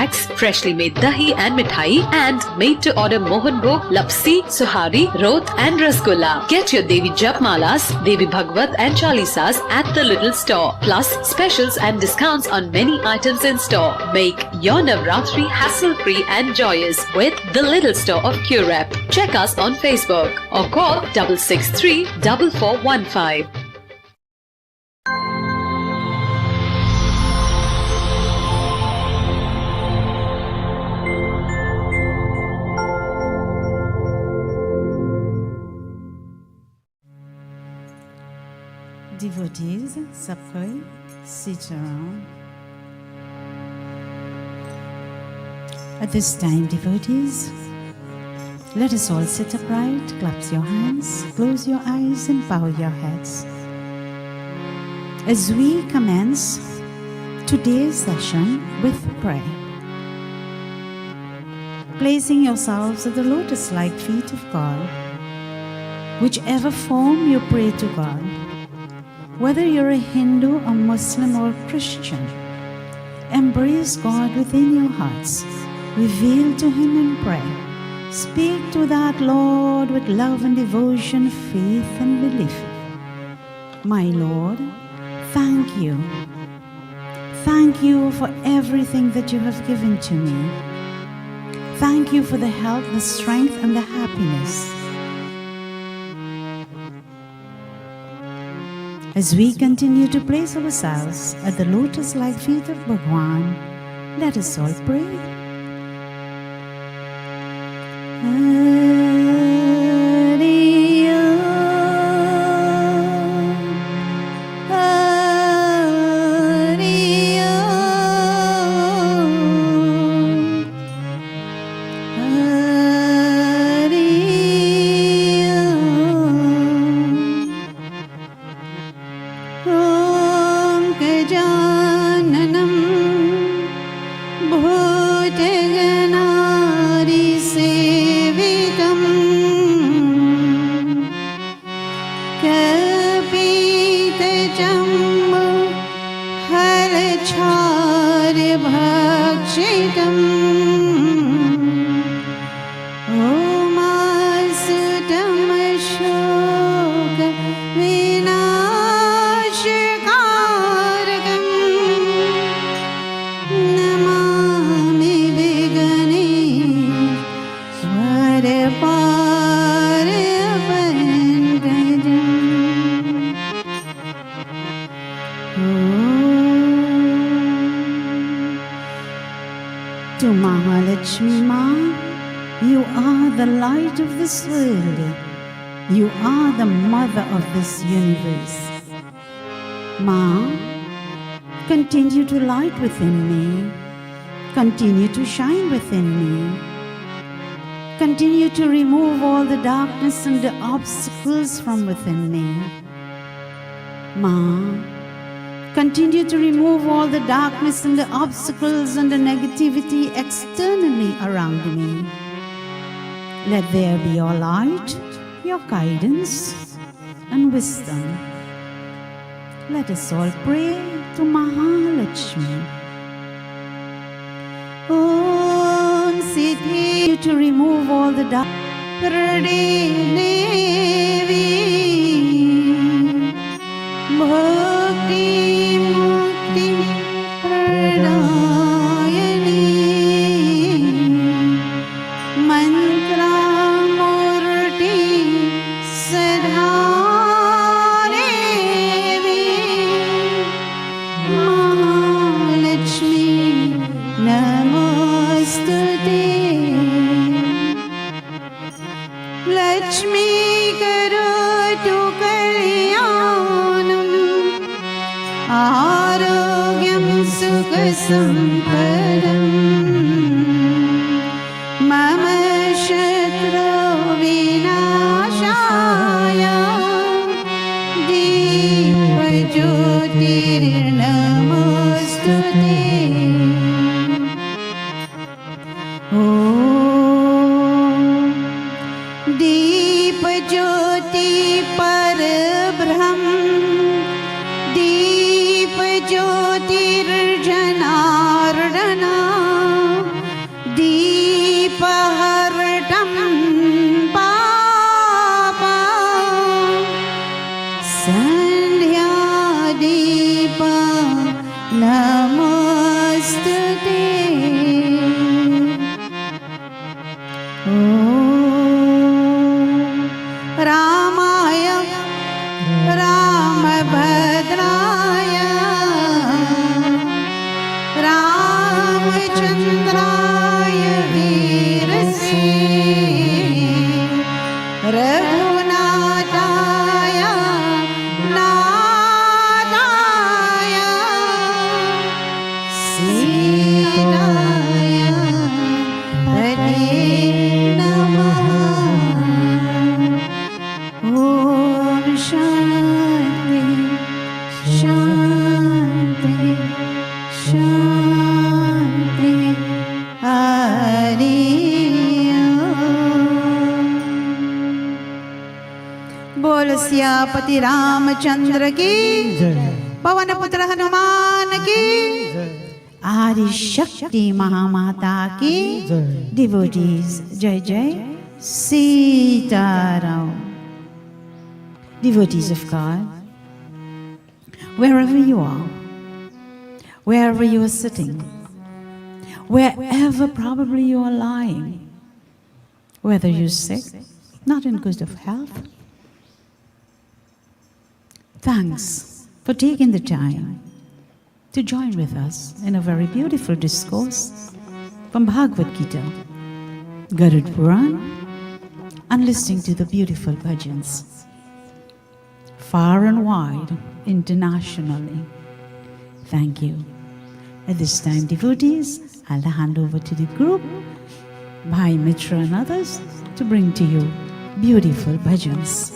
snacks, freshly made dahi and mithai, and made to order mohan bhog, lapsi, suhari, rot and rasgulla. Get your Devi Japmalas, Devi Bhagwat and Chalisas at the little store. Plus specials and discounts on many items in store. Make your Navratri hassle-free and joyous with the little store of Curep. Check us on Facebook or call 663 4415. Devotees, सबको sit around. At this time, devotees, let us all sit upright, clasp your hands, close your eyes and bow your heads. As we commence today's session with prayer, placing yourselves at the lotus-like feet of God, whichever form you pray to God, whether you're a Hindu, a Muslim or a Christian, embrace God within your hearts, reveal to Him in prayer. Speak to that Lord with love and devotion, faith and belief. My Lord, thank you. Thank you for everything that you have given to me. Thank you for the health, the strength and the happiness. As we continue to place ourselves at the lotus-like feet of Bhagwan, let us all pray. To Mahalakshmi Ma, you are the light of this world. You are the mother of this universe. Ma, continue to light within me. Continue to shine within me. Continue to remove all the darkness and the obstacles from within me. Ma, continue to remove all the darkness and the obstacles and the negativity externally around me. Let there be your light, your guidance and wisdom. Let us all pray to Mahalakshmi. Om Siddhi, to remove all the dark. Bhakti Mukti Pradayani Mantra Murti Sadharevi Mahalakshmi Namostute Lakshmi Garuda Purana Arogyam Sukha Sampadam Mama Shatra Vinashaya Deepa Jyotir Namostute. Om Deepa Jyoti Parabrahm Jyotirjanardana Hari Om. बोल सियापति रामचंद्र की पवन पुत्र हनुमान की आदि शक्ति महामाता की devotees जय जय Sitaram. Devotees of God, wherever you are, wherever you are sitting, wherever probably you are lying, whether you're sick, not in good of health, thanks for taking the time to join with us in a very beautiful discourse from Bhagavad Gita, Garuda Purana, and listening to the beautiful bhajans. Far and wide, internationally. Thank you. At this time, devotees, I'll hand over to the group, Bhai Mitra and others, to bring to you beautiful bhajans.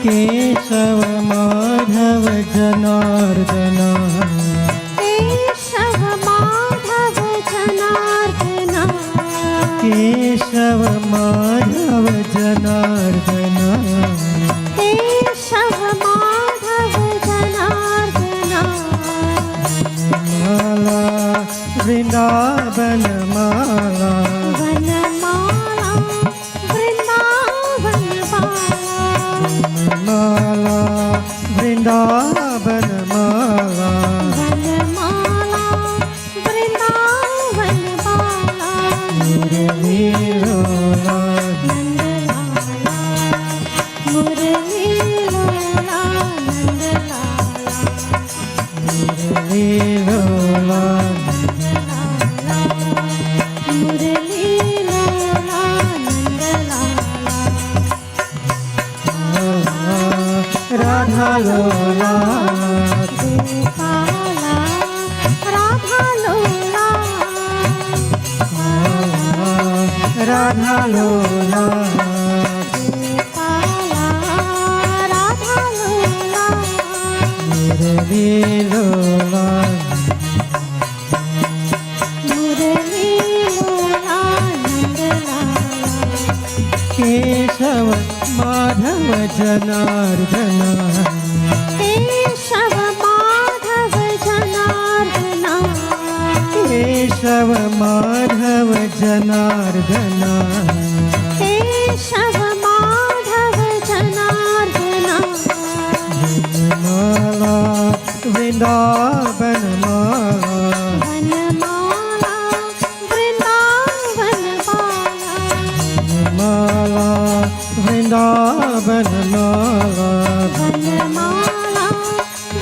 Keshav Madhav Janardan Keshav Madhav Janardan Keshav Madhav Janardan Keshav Madhav Janardan माला वृंदावन माला वनमाला वृंदावन माला वृंदावन माला वनमाला वृंदावन माला मुरलीलोला नंदलाला मुरलीलोला नंदलाला मुरलीलोला मुरलीलोला नंदलाला राधा लोला गोपाला राधा लोला राधा लोला गोपाला राधा लोला मुरली लोला मुरलीलोला नंदलाला केशव माधव जनार्दन केशव माधव जनार्दन केशव माधव जनार्दन केशव माधव जनार्दन माला वृंदावन माला वनमाला वृंदावन माला माला वृंदावन माला वनमाला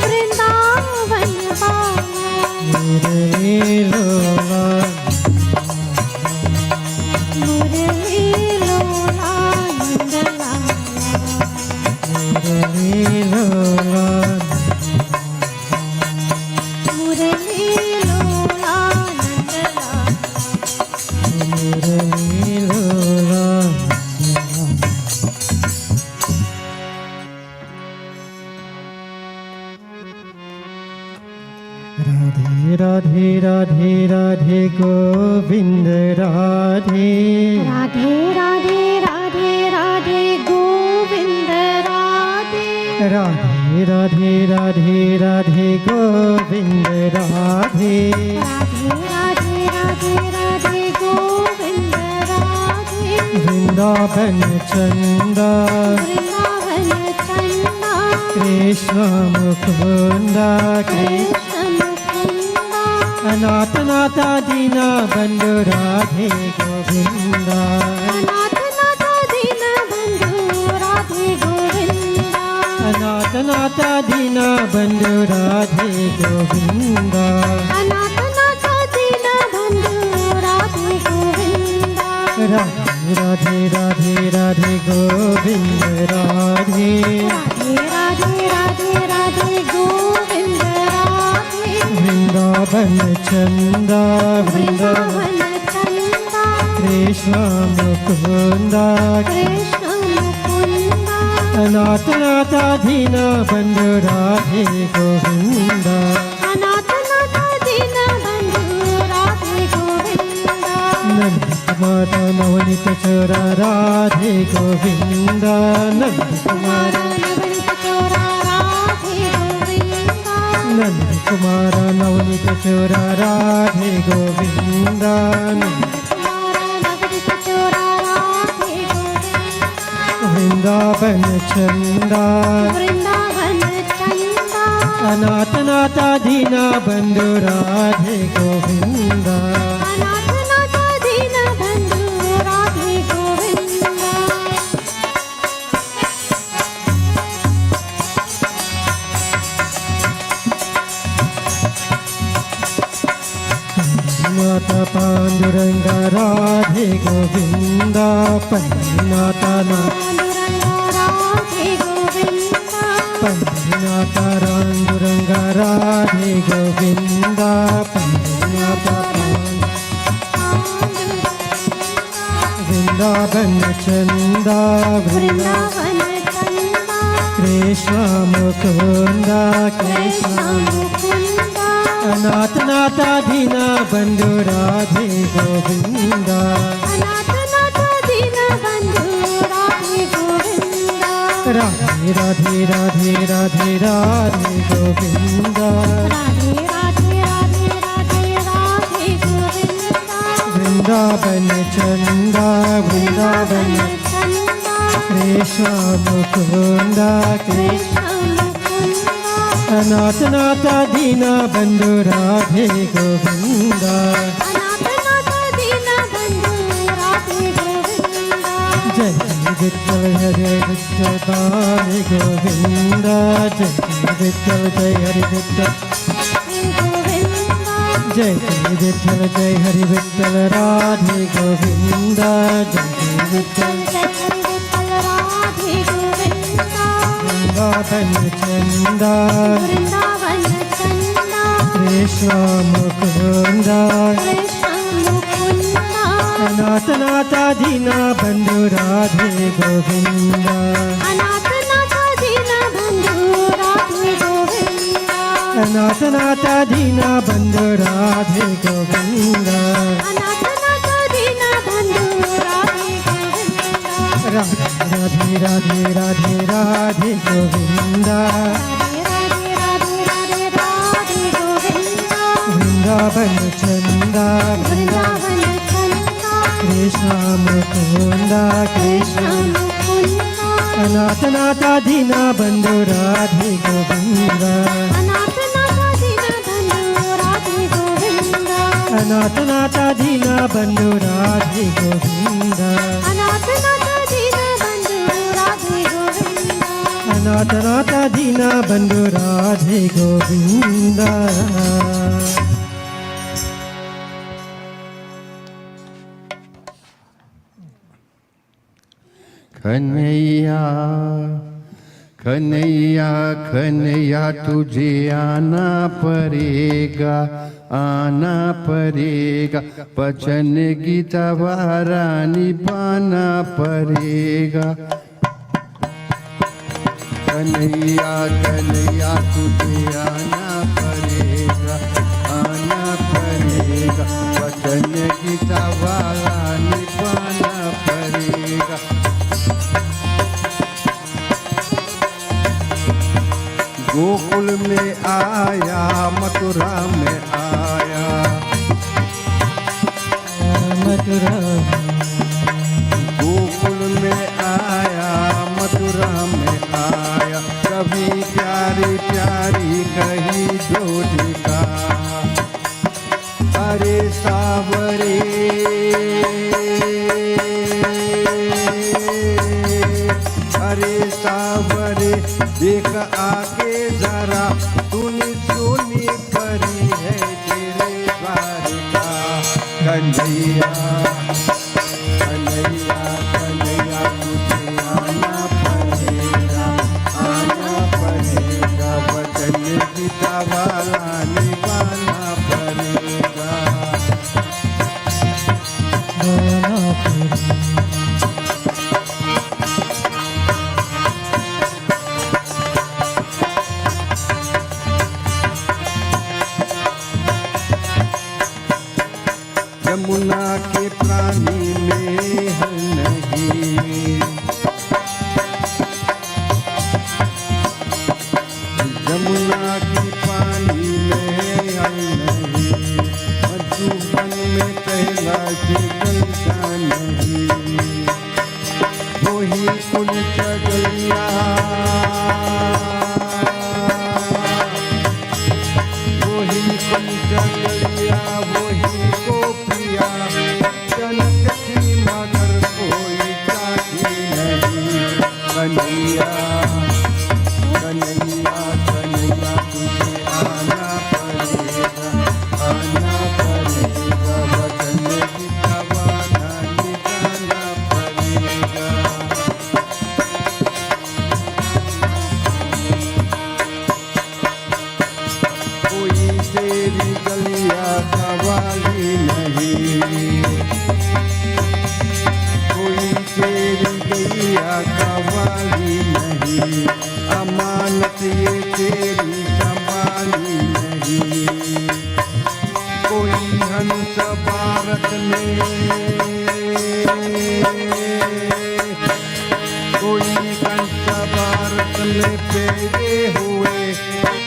वृंदावन माला मुरली लोला मुरलीलोला नंदलाला मुरली लोला मुरलीलोला नंदलाला मुरली लोला राधे राधे राधे राधे गोविंद राधे राधे राधे राधे राधे गोविंद राधे राधे राधे राधे राधे गोविंद राधे राधे राधे राधे राधे गोविंद राधे वृंदावन चंदा वृंदावन चंदा कृष्ण मुकुंदा कृष्ण मुकुंदा अनाथ नाथ आदि दीना बंधु राधे गोविंदा अनाथ नाथ दीन बंधु राधे गोविंदा अनाथ नाथ दीना बंधु राधे गोविंदा अनाथ नाथ दीन बंधु राधे गोविंदा राधे राधे राधे राधे गोविंद राधे राधे राधे राधे गोविंद राधे वृंदावन चंदा वृंदावन चंदा कृष्ण मुकुंदा कृष्ण मुकुंदा अनाथ नाथ दीना बंधु राधे गोविंदा अनाथ नाथ दीन बंधु राधे गोविंदा नंद कुमार नवनीत चोरा राधे गोविंदा नंद कुमार नवनीत चोरा राधे गोविंदा नंद कुमार नवनीत चोरा राधे गोविंदा नवनीत चोरा राधे गोविंदा वृंदावन चंदा वृंदावन चंदा अनाथ नाथ दीना बंधु राधे गोविंदा अनाथ नाथ दीन बंधु राधे गोविंदा माता पांडुरंग राधे गोविंदा पंडनाथ राधे गोविंदा पंडनाथ पांडुरंग राधे गोविंदा पंडनाथ वृंदावन चंदा वृंदावन चंदा कृष्ण मुकुंदा कृष्ण मुकुंदा अनाथ नाथ दीना बंधु राधे गोविंदा अनाथ नाथ दीन बंधु राधे गोविंदा राधे राधे राधे राधे राधे गोविंदा राधे राधे राधे राधे राधे गोविंदा वृंदावन चंदा वृंदावन चंदा कृष्ण मुकुंदा कृष्ण मुकुंदा अनाथ नाथ दीना बंधु राधे गोविंदा अनाथ नाथ दीन बंधु राधे गोविंदा जय विठ्ठल हरे विठ्ठल बाले गोविंदा जय विठ्ठल जय हरि विठ्ठल गोविंदा जय विठ्ठल जय हरि विठ्ठल राधे गोविंदा जय विठ्ठल जय हरि विठ्ठल राधे गोविंदा वृंदावन चंदा वृंदावन चंदा कृष्ण मुकुंदा कृष्ण मुकुंदा अनाथ नाथ दीना बंधु राधे गोविंदा अनाथ नाथ दीन बंधु राधे गोविंदा अनाथ नाथ दीना बंधु राधे गोविंदा अनाथ नाथ दीन बंधु राधे गोविंदा राधे राधे राधे राधे राधे गोविंदा राधे राधे राधे राधे गोविंदा वृंदावन चंदा वृंदावन चंदा कृष्ण मुकुंदा कृष्ण मुकुंदा अनाथ नाथ दीना बंधु राधे गोविंदा अनाथ नाथ दीन बंधु राधे गोविंदा अनाथ नाथ दीना बंधु राधे गोविंदा अनाथ नाथ दीन बंधु राधे गोविंदा अनाथ नाथ दीना बंधु राधे गोविंदा कन्हैया कन्हैया कन्हैया तुझे आना पड़ेगा पचन गीता वारा निभाना पड़ेगा कन्हैया कन्हैया तुझे आना पड़ेगा वचन गीता वाला निभाना पड़ेगा गोकुल में आया मथुरा में आया मथुरा गोकुल में आया मथुरा में आया कभी प्यारी प्यारी कही जोड़ी का अरे सा सावरे देख आके जरा सुनी सुनी परी है तेरे द्वार का कन्हैया कन्हैया कन्हैया तुझे आना पड़ेगा वचन गीता वाला निभाना पड़ेगा यमुना के पानी में हल नहीं यमुना के पानी में हल नहीं मधुबन में कहला जलता नहीं वही कुल चगलिया वही कुल चगलिया वही कन्हैया कन्हैया कन्हैया तुझे आना पड़ेगा वचन गीता वाला निभाना पड़ेगा कोई तेरी गलिया कवाली नहीं कोई तेरी गलिया कवाली नहीं अमानत ये तेरी संभाली नहीं कोई हंस भारत में कोई हंस भारत में पैदे हुए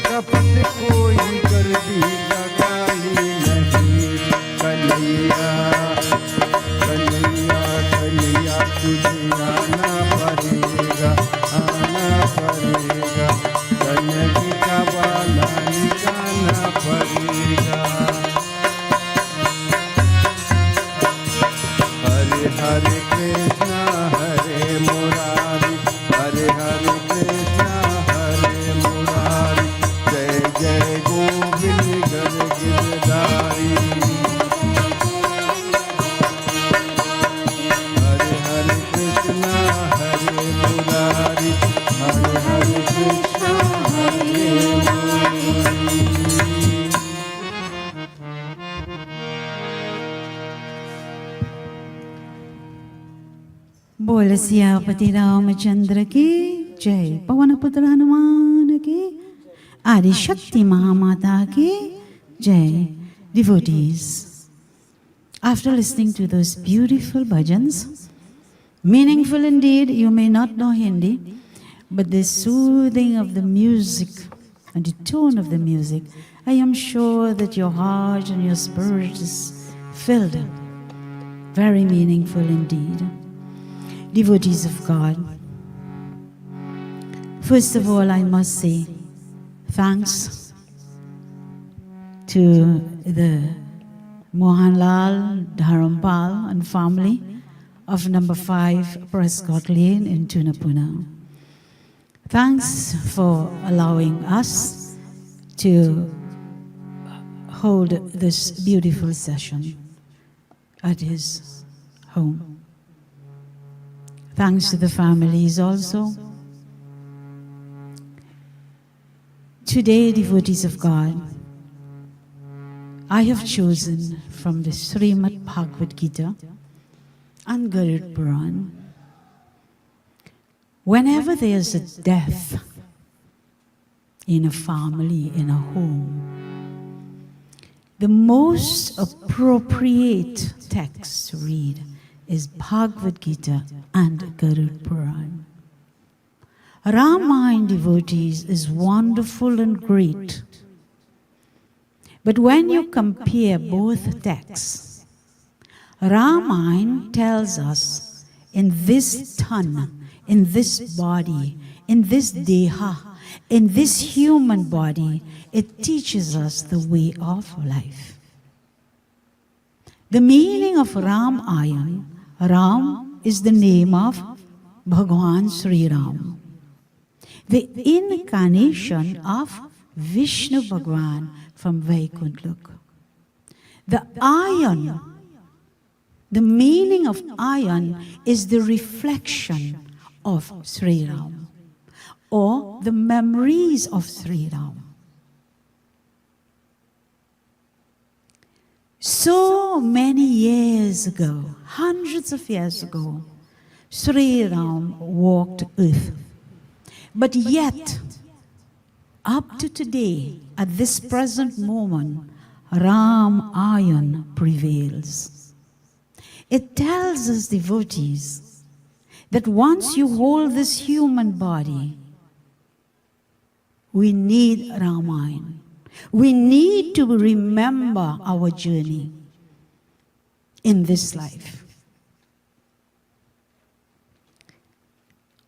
कपट कोई कर भी लगाली नहीं कन्हैया कन्हैया कन्हैया तुझे आना पड़ेगा कन्हैया का वाला निकालना पड़ेगा हरे हरे कृष्णा हरे मुरारी हरे हरे कृष्णा हरे मुरारी जय जय गोविंद गर गिरधारी हरे हरे कृष्णा हरे मुरारी हरे हरे कृष्णा हरे मुरारी बोल सियापति रामचंद्र की जय, पवन पुत्र हनुमान की, आदि शक्ति महामाता की जय. Devotees, after listening to those beautiful bhajans, meaningful indeed, you may not know Hindi, but the soothing of the music and the tone of the music, I am sure that your heart and your spirit is filled. Very meaningful indeed. Devotees of God, first of all, I must say thanks to the Mohanlal, Dharampal and family of number 5 Prescott Lane in Tunapuna. Thanks for allowing us to hold this beautiful session at his home. Thanks to the families also. Today, devotees of God, I have chosen from the Srimad Bhagavad Gita and Garuda Purana. Whenever there is a death in a family, in a home, the most appropriate text to read is Bhagavad Gita and Garuda Purana. Ramayana, devotees, is wonderful and great. But when you compare both texts, Ramayana tells us in this tan, in this body, in this deha, in this human body, it teaches us the way of life. The meaning of Ramayana, Ram is the name of Bhagwan Sri Ram. the incarnation of Vishnu Bhagwan from Vaikuntha. The iron, the meaning of iron is the reflection of Sri Ram, or the memories of Sri Ram. So many years ago, hundreds of years ago, Sri Ram walked earth. But yet, up to today, at this present moment, Ram iron prevails. It tells us, devotees, that once you hold this human body, we need Ramayana. We need to remember our journey in this life.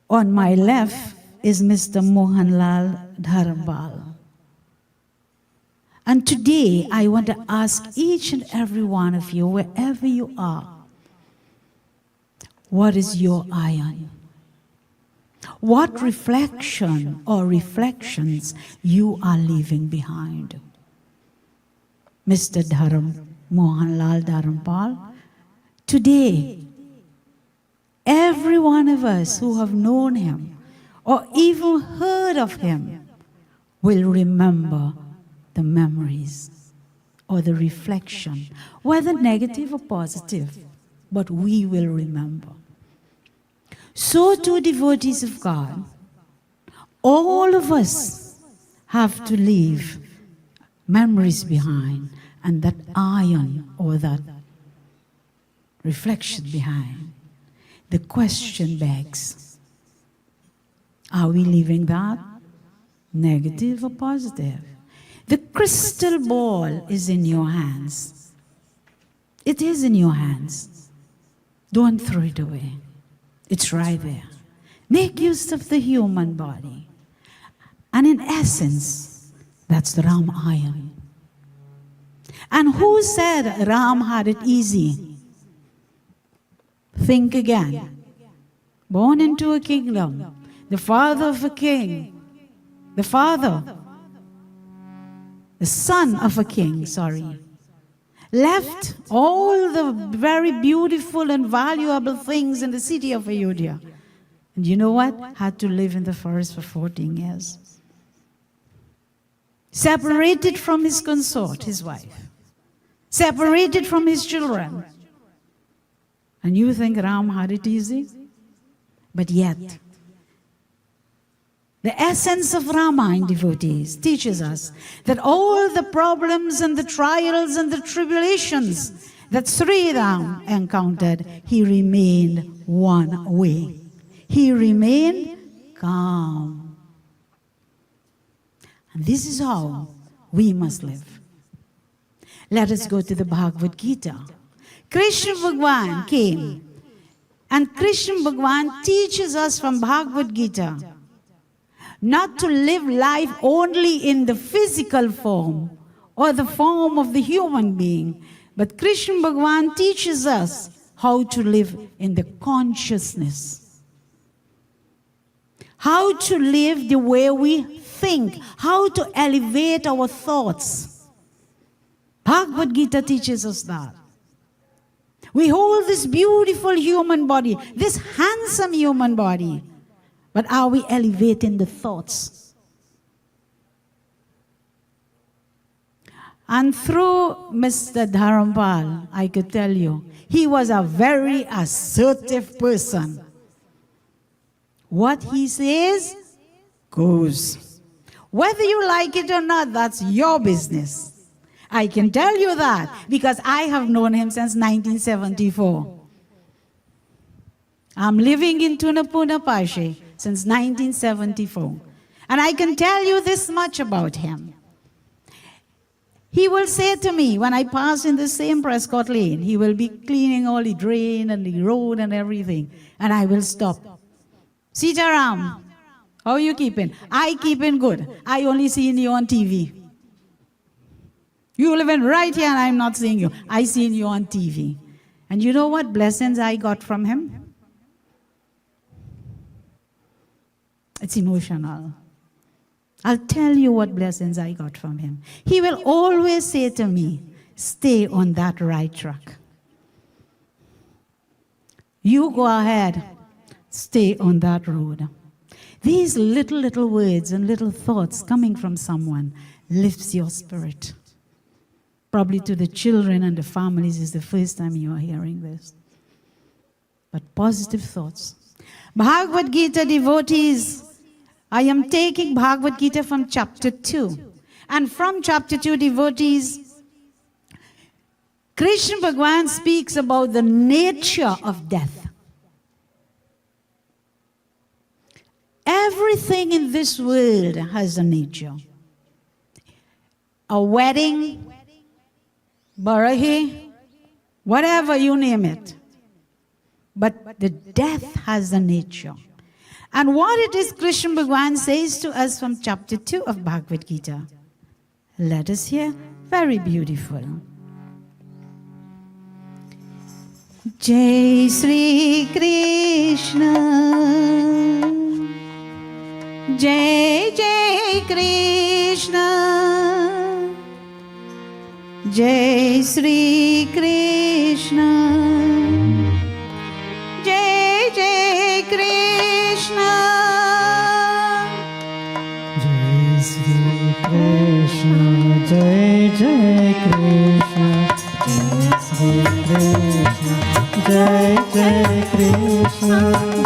On my left is Mr. Mohanlal Dharamwal. And today I want to ask each and every one of you, wherever you are, what is your iron? What reflection or reflections you are leaving behind? Mr. Mohanlal Dharamwal, today, every one of us who have known him or even heard of him will remember the memories or the reflection, whether negative or positive, but we will remember. So too, devotees of God, all of us have to leave memories behind, and that iron or that reflection behind. The question begs, are we leaving that negative or positive? The crystal ball is in your hands. It is in your hands. Don't throw it away. It's right there. Make use of the human body. And in essence, that's the Ram iron. And who said Ram had it easy? Think again. Born into a kingdom, the father of a king, the son of a king, left all the very beautiful and valuable things in the city of Ayodhya. And you know what? Had to live in the forest for 14 years. Separated from his consort, his wife. Separated from his children. And you think Ram had it easy? But yet, the essence of Ramayana, devotees, teaches us that all the problems and the trials and the tribulations that Sri Ram encountered, he remained one way. He remained calm. And this is how we must live. Let us go to the Bhagavad Gita. Krishna Bhagwan came, and Krishna Bhagwan teaches us from Bhagavad Gita not to live life only in the physical form or the form of the human being, but Krishna Bhagwan teaches us how to live in the consciousness. How to live the way we think, how to elevate our thoughts. Bhagavad Gita teaches us that. We hold this beautiful human body, this handsome human body, but are we elevating the thoughts? And through Mr. Dharamwal, I could tell you, he was a very assertive person. What he says goes. Whether you like it or not, that's your business. I can tell you that because I have known him since 1974. I'm living in Tunapuna Pashe since 1974. And I can tell you this much about him. He will say to me, when I pass in the same Prescott Lane, he will be cleaning all the drain and the road and everything. And I will stop. Sitaram, how are you keeping? I keeping good. I only seen you on TV. You living right here and I'm not seeing you. I seen you on TV. And you know what blessings I got from him? It's emotional. I'll tell you what blessings I got from him. He will always say to me, stay on that right track. You go ahead, stay on that road. These little words and little thoughts coming from someone lifts your spirit. Probably to the children and the families is the first time you are hearing this. But positive thoughts. Bhagavad Gita devotees, I am taking Bhagavad Gita from chapter 2. And from chapter 2, devotees, Krishna Bhagavan speaks about the nature of death. Everything in this world has a nature. A wedding, barahi, whatever you name it. But the death has a nature. And what it is Krishna Bhagavan says to us from chapter 2 of Bhagavad Gita. Let us hear. Very beautiful. Jai Sri Krishna. Jai Jai Krishna. Jai Sri Krishna. Jai Jai Krishna. Jai Sri Krishna, Jai Jai Krishna, Jai Sri Krishna, Jai Jai Krishna,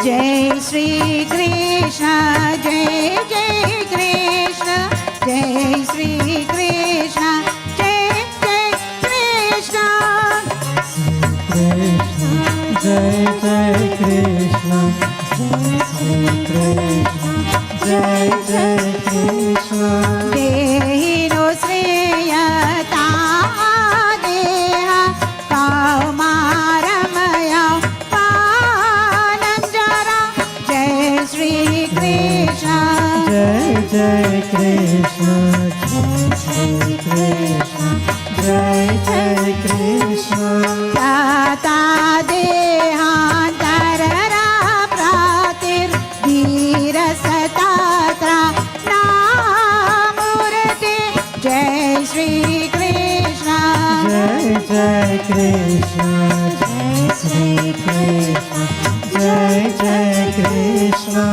Jai Sri Krishna, Jai Jai Krishna, Jai Sri Krishna, Jai Jai Krishna. Jai Jai Krishna, Jai Sri Krishna, Jai Jai Krishna. Dehino Sriyata Deha Kaumaramaya Pananjara. Jai Sri Krishna. Jai Jai Krishna, Jai Sri Krishna, Jai Jai Krishna. Tata Dehantarara Pratir Dhirasatatra Namurti. Jai Sri Krishna. Jai Jai Krishna, Jai Sri Krishna, Jai Jai Krishna.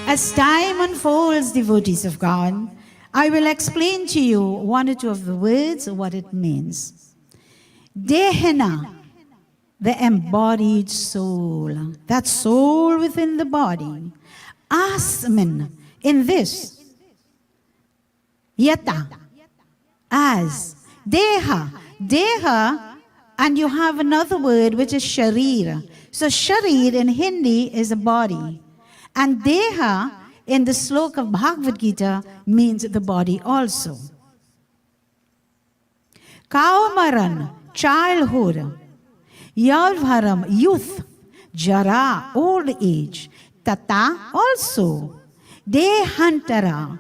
As time unfolds, devotees of God, I will explain to you one or two of the words, what it means. Dehana, the embodied soul, that soul within the body. Asmin, in this. Yata, as. Deha, deha, and you have another word which is sharir. So sharir in Hindi is a body. And deha in the sloka of Bhagavad Gita means the body also. Kaumaran, childhood. Yavharam, youth. Jara, old age. Tata, also. Dehantara,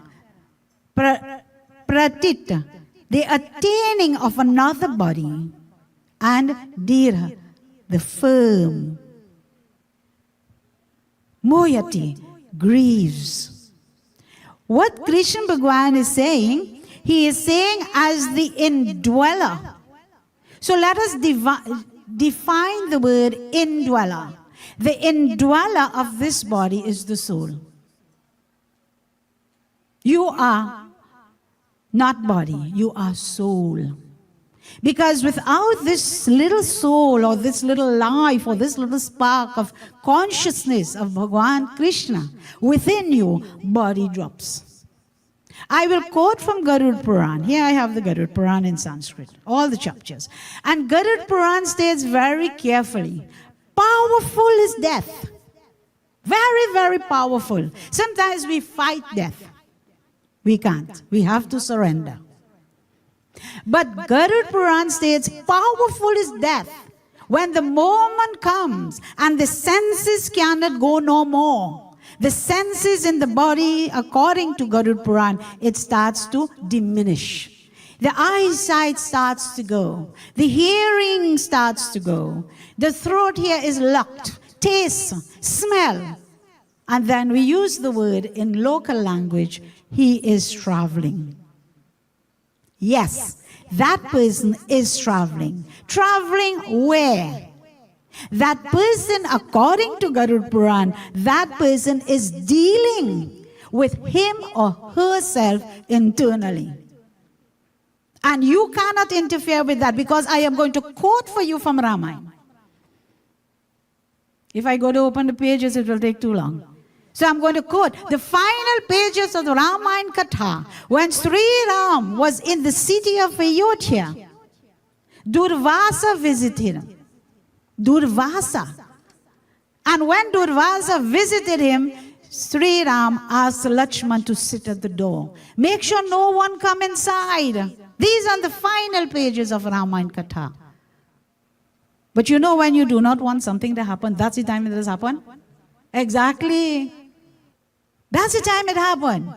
pratit, the attaining of another body. And dhira, the firm. Moyati, grieves. What Krishna Bhagavan is saying, he is saying as the indweller. So let us define the word indweller. The indweller of this body is the soul. You are not body, you are soul. Because without this little soul or this little life or this little spark of consciousness of Bhagavan Krishna within you, body drops. I will quote from Garuda Purana. Here I have the Garuda Purana in Sanskrit, all the chapters. And Garuda Purana states very carefully, powerful is death. Very, very powerful. Sometimes we fight death. We can't. We have to surrender. But Garuda Purana states, powerful is death. When the moment comes and the senses cannot go no more. The senses in the body, according to Garuda Purana, it starts to diminish. The eyesight starts to go. The hearing starts to go. The throat here is locked. Taste, smell. And then we use the word in local language, he is traveling. Yes, that person is traveling. Traveling where? That person, according to Garuda Purana, that person is dealing with him or herself internally. And you cannot interfere with that, because I am going to quote for you from Ramayana. If I go to open the pages, it will take too long. So I'm going to quote the final pages of the Ramayana Katha. When Sri Ram was in the city of Ayodhya, Durvasa visited him. Durvasa. And when Durvasa visited him, Sri Ram asked Lakshman to sit at the door. Make sure no one come inside. These are the final pages of Ramayana Katha. But you know, when you do not want something to happen, that's the time it has happened. Exactly. That's the time it happened.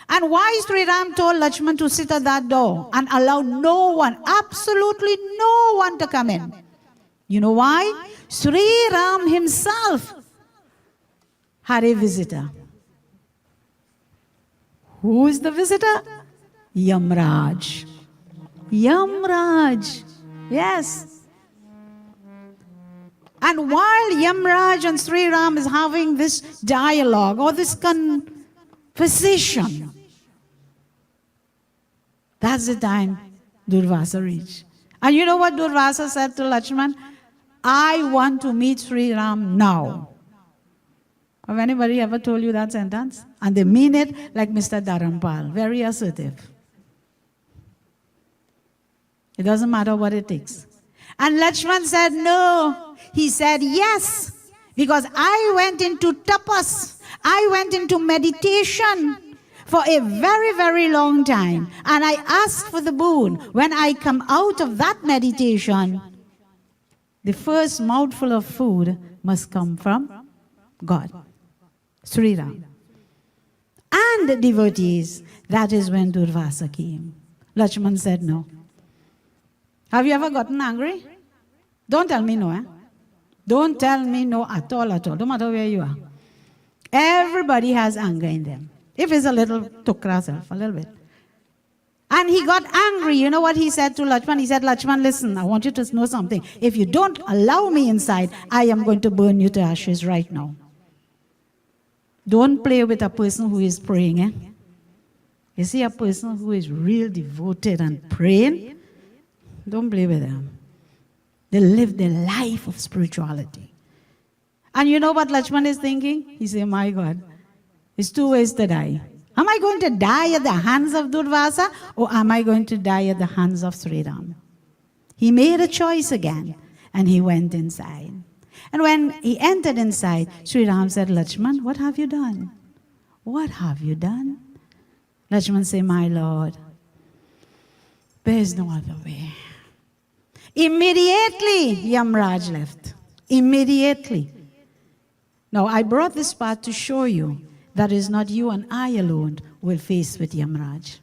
And why Sri Ram told Lakshman to sit at that door and allow no one, absolutely no one to come in? You know why? Sri Ram himself had a visitor. Who is the visitor? Maraj. Maraj. Yes. And while Maraj and Sri Ram is having this dialogue or this conversation, that's the time Durvasa reached. And you know what Durvasa said to Lakshman? I want to meet Sri Ram now. Have anybody ever told you that sentence? And they mean it like Mr. Dharampal, very assertive. It doesn't matter what it takes. And Lakshman said no. He said yes, because I went into tapas. I went into meditation for a very, very long time. And I asked for the boon. When I come out of that meditation, the first mouthful of food must come from God, Sri Ram. And the devotees, that is when Durvasa came. Lakshman said no. Have you ever gotten angry? Don't tell me no, eh? Don't tell me no at all, at all. No matter where you are. Everybody has anger in them. If it's a little tukra self, a little bit. And he got angry. You know what he said to Lakshman? He said, Lakshman, listen, I want you to know something. If you don't allow me inside, I am going to burn you to ashes right now. Don't play with a person who is praying, eh? You see a person who is real devoted and praying? Don't play with them. They live their life of spirituality. And you know what Lakshman is thinking? He said, my God, it's two ways to die. Am I going to die at the hands of Durvasa, or am I going to die at the hands of Sri Ram? He made a choice again, and he went inside. And when he entered inside, Sri Ram said, Lakshman, what have you done? What have you done? Lakshman said, my Lord, there is no other way. Immediately, Maraj left. Immediately. Now, I brought this part to show you that is not you and I alone will face with Maraj.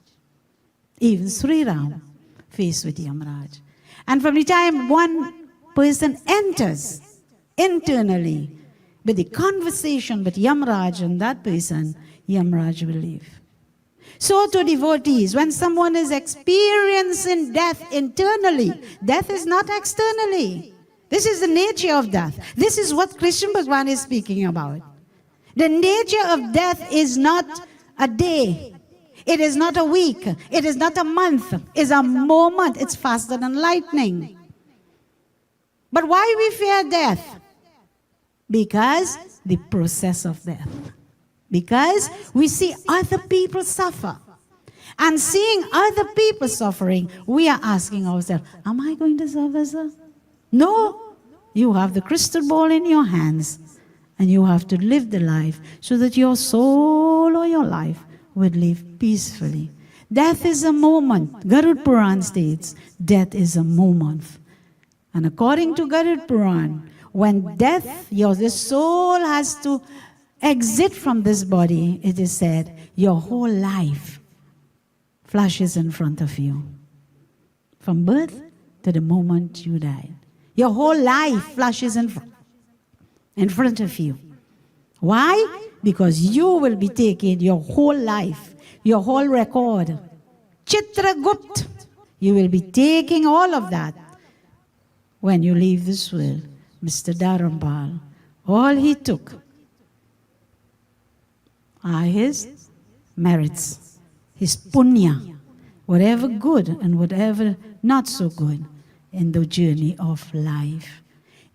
Even Sri Ram faced with Maraj. And from the time one person enters internally with the conversation with Maraj and that person, Maraj will leave. So to devotees, when someone is experiencing death internally, death is not externally. This is the nature of death. This is what Krishna Bhagavan is speaking about. The nature of death is not a day. It is not a week. It is not a month. It's a moment. It's faster than lightning. But why we fear death? Because the process of death. Because we see other people suffer. And seeing other people suffering, we are asking ourselves, am I going to suffer, sir? No. You have the crystal ball in your hands. And you have to live the life so that your soul or your life would live peacefully. Death is a moment. Garuda Purana states, death is a moment. And according to Garuda Purana, when death, the soul has to exit from this body, it is said, your whole life flashes in front of you. From birth to the moment you died. Your whole life flashes in front of you. Why? because you will be taking your whole life, your whole record. Chitragupt, you will be taking all of that when you leave this world. Mr. Dharampal, all he took are his merits, his punya, whatever good and whatever not so good in the journey of life.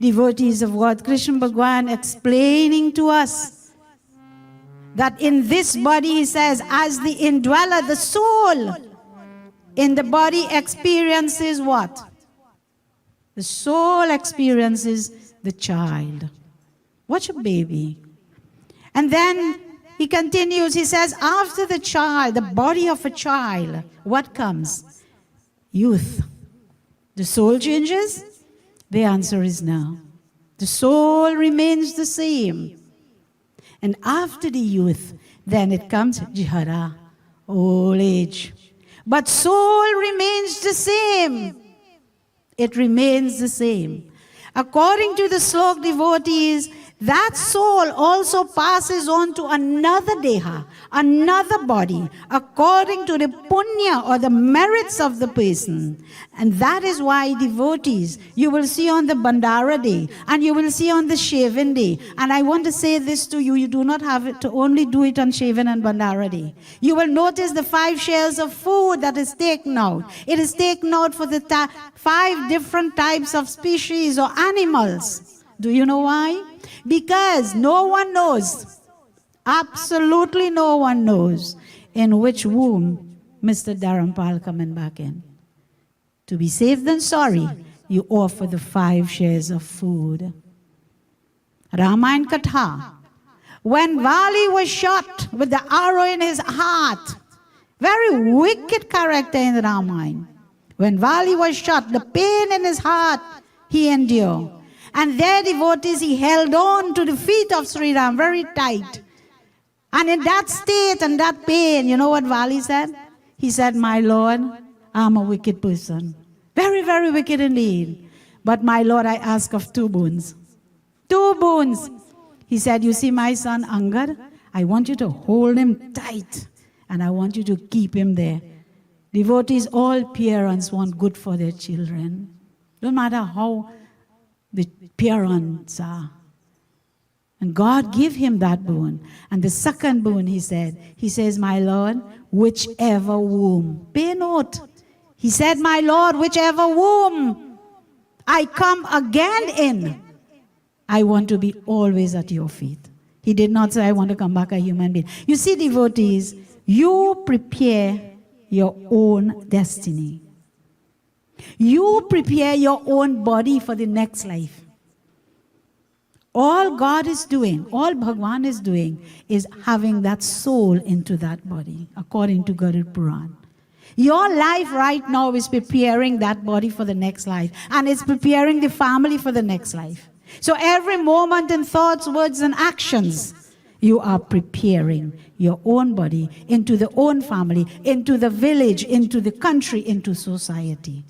Devotees of God, Krishna Bhagwan explaining to us that in this body, he says, as the indweller, the soul in the body experiences what? The soul experiences the child. Watch a baby. And then he continues, he says, after the child, the body of a child, what comes? Youth. The soul changes? The answer is no. The soul remains the same. And after the youth, then it comes jhara, old age. But soul remains the same. It remains the same. According to the slok devotees, that soul also passes on to another deha, another body, according to the punya or the merits of the person. And that is why devotees, you will see on the Bandara day, and you will see on the Shaven day. And I want to say this to you, you do not have it to only do it on Shaven and Bandara day. You will notice the 5 shares of food that is taken out. It is taken out for the 5 different types of species or animals. Do you know why? Because no one knows, absolutely no one knows, in which womb Mr. Dharampal coming back in. To be safe than sorry, you offer the 5 shares of food. Ramayana Katha. When Vali was shot with the arrow in his heart, very wicked character in Ramayana. When Vali was shot, the pain in his heart he endured. And their devotees, he held on to the feet of Sri Ram very tight. And in that state and that pain, you know what Vali said? He said, my Lord, I'm a wicked person. Very, very wicked indeed. But my Lord, I ask of 2 boons. 2 boons. He said, you see my son Angad? I want you to hold him tight. And I want you to keep him there. Devotees, all parents want good for their children. Don't matter how the parents are. And God gave him that boon. And the second boon, he says, my Lord, whichever womb. Pay note. He said, my Lord, whichever womb I come again in, I want to be always at your feet. He did not say, I want to come back a human being. You see, devotees, you prepare your own destiny. You prepare your own body for the next life. All God is doing, all Bhagwan is doing, is having that soul into that body, according to Garuda Purana. Your life right now is preparing that body for the next life, and it's preparing the family for the next life. So every moment in thoughts, words, and actions, you are preparing your own body into the own family, into the village, into the country, into society.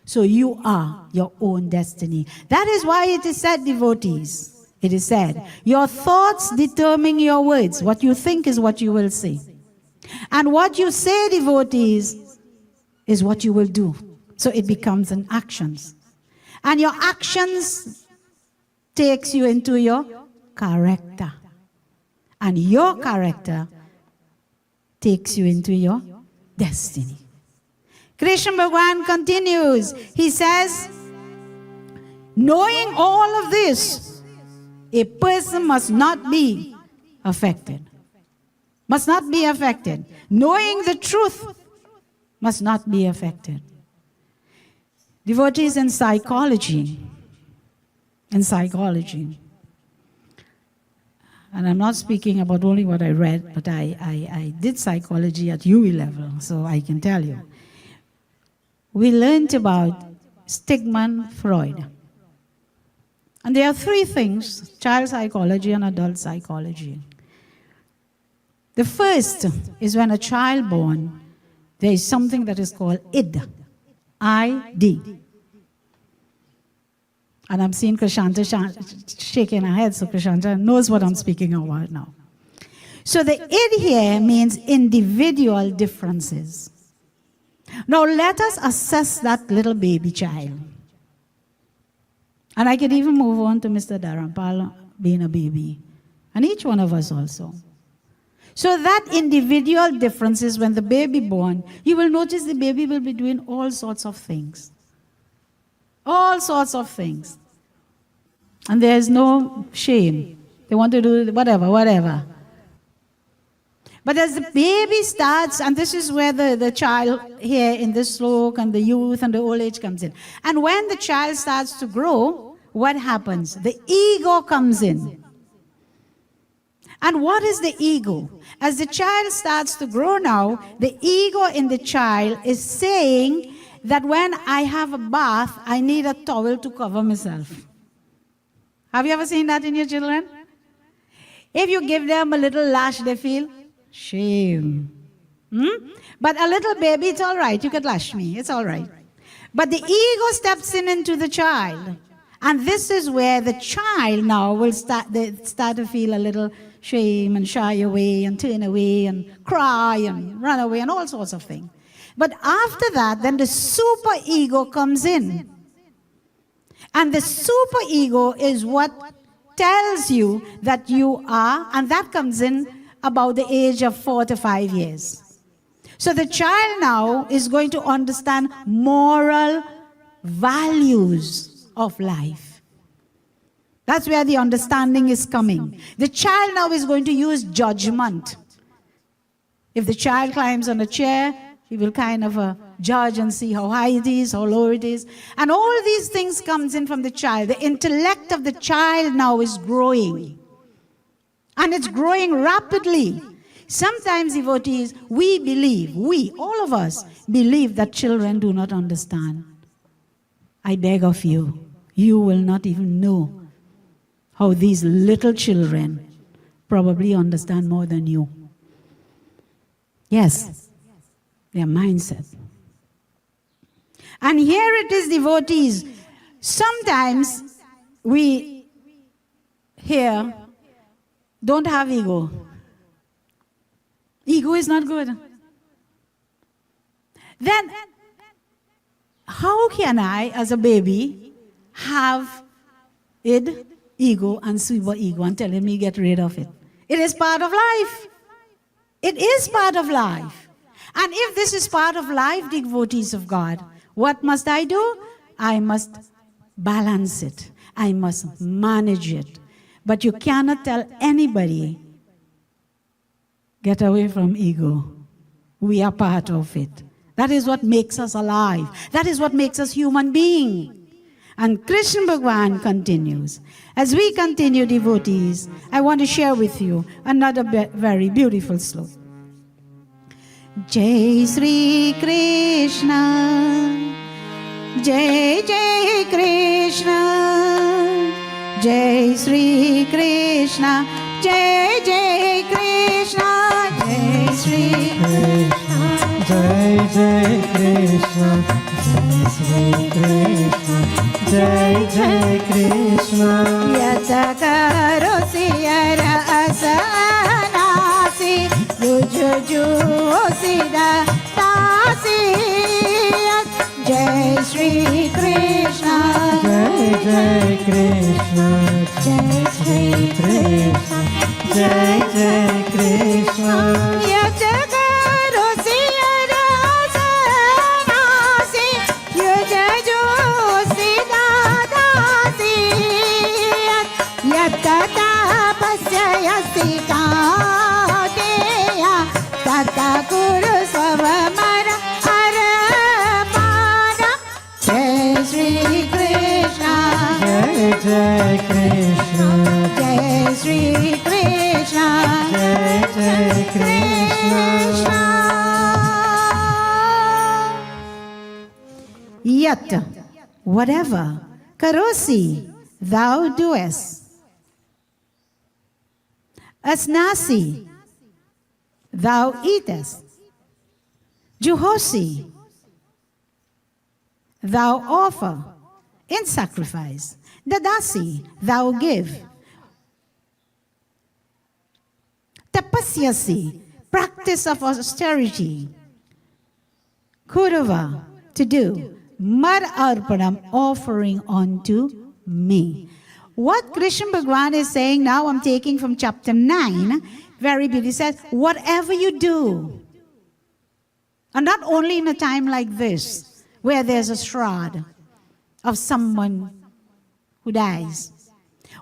So you are your own destiny. That is why it is said, devotees, it is said, your thoughts determine your words. What you think is what you will say. And what you say, devotees, is what you will do. So it becomes an actions. And your actions takes you into your character. And your character takes you into your destiny. Krishna Bhagwan continues. He says, knowing all of this, a person must not be affected. Must not be affected. Knowing the truth must not be affected. Devotees in psychology, and I'm not speaking about only what I read, but I did psychology at UE level, so I can tell you. We learned about Sigmund Freud. And there are 3 things, child psychology and adult psychology. The first is when a child born, there is something that is called id, I-D. And I'm seeing Krishanta shaking her head, so Krishanta knows what I'm speaking about now. So the id here means individual differences. Now let us assess that little baby child. And I could even move on to Mr. Dharampal being a baby. And each one of us also. So that individual differences, when the baby born, you will notice the baby will be doing all sorts of things. All sorts of things. And there is no shame. They want to do whatever. But as the baby starts, and this is where the child here in this slok and the youth and the old age comes in. And when the child starts to grow, what happens? The ego comes in. And what is the ego? As the child starts to grow now, the ego in the child is saying that when I have a bath, I need a towel to cover myself. Have you ever seen that in your children? If you give them a little lash, they feel shame. But a little baby, it's all right. You can lash me. It's all right. But the ego steps in into the child. And this is where the child now will start to feel a little shame and shy away and turn away and cry and run away and all sorts of things. But after that, then the super ego comes in. And the super ego is what tells you that you are, and that comes in about the age of 4 to 5 years. So the child now is going to understand moral values of life. That's where the understanding is coming. The child now is going to use judgment. If the child climbs on a chair, he will kind of judge and see how high it is, how low it is. And all these things comes in from the child. The intellect of the child now is growing. And it's growing rapidly. Sometimes devotees, all of us, believe that children do not understand. I beg of you, you will not even know how these little children probably understand more than you. Yes, their mindset. And here it is, devotees. Sometimes we here don't have ego. Ego is not good. Then, how can I, as a baby, have id, ego, and super ego and telling me get rid of it? It is part of life. It is part of life. And if this is part of life, devotees of God, what must I do? I must balance it. I must manage it. But you cannot tell anybody, get away from ego. We are part of it. That is what makes us alive. That is what makes us human beings. And Krishna Bhagwan continues. As we continue, devotees, I want to share with you another very beautiful sloka. Jai Sri Krishna, Jai Jai Krishna, Jai Sri Krishna, Jai Jai Krishna, Jai Sri Krishna, Jai Jai Krishna, Jai Sri Krishna, Jai Jai Krishna. Yata karo siyara asanasi, juju sida tasi. Jai Sri Krishna, Jai Jai Krishna, Jai Sri Krishna, Jai Jai Krishna. Yata karo siyara asanasi, juju sida tasi. Yata tapasya yasikateya, tata kuru svamara arapana. Jai Sri Krishna, Jai Jai Krishna, Jai Sri Krishna, Jai Jai Krishna. Yat, whatever, karosi, thou doest. Asnasi, thou eatest. Juhosi, thou offer in sacrifice. Dadasi, thou give. tapasyasi, practice of austerity. Kurava, to do. Mad arpanam, offering unto me. What Krishna Bhagwan is saying now, I'm taking from chapter 9, very beautiful. He says, whatever you do, and not only in a time like this, where there's a shroud of someone who dies.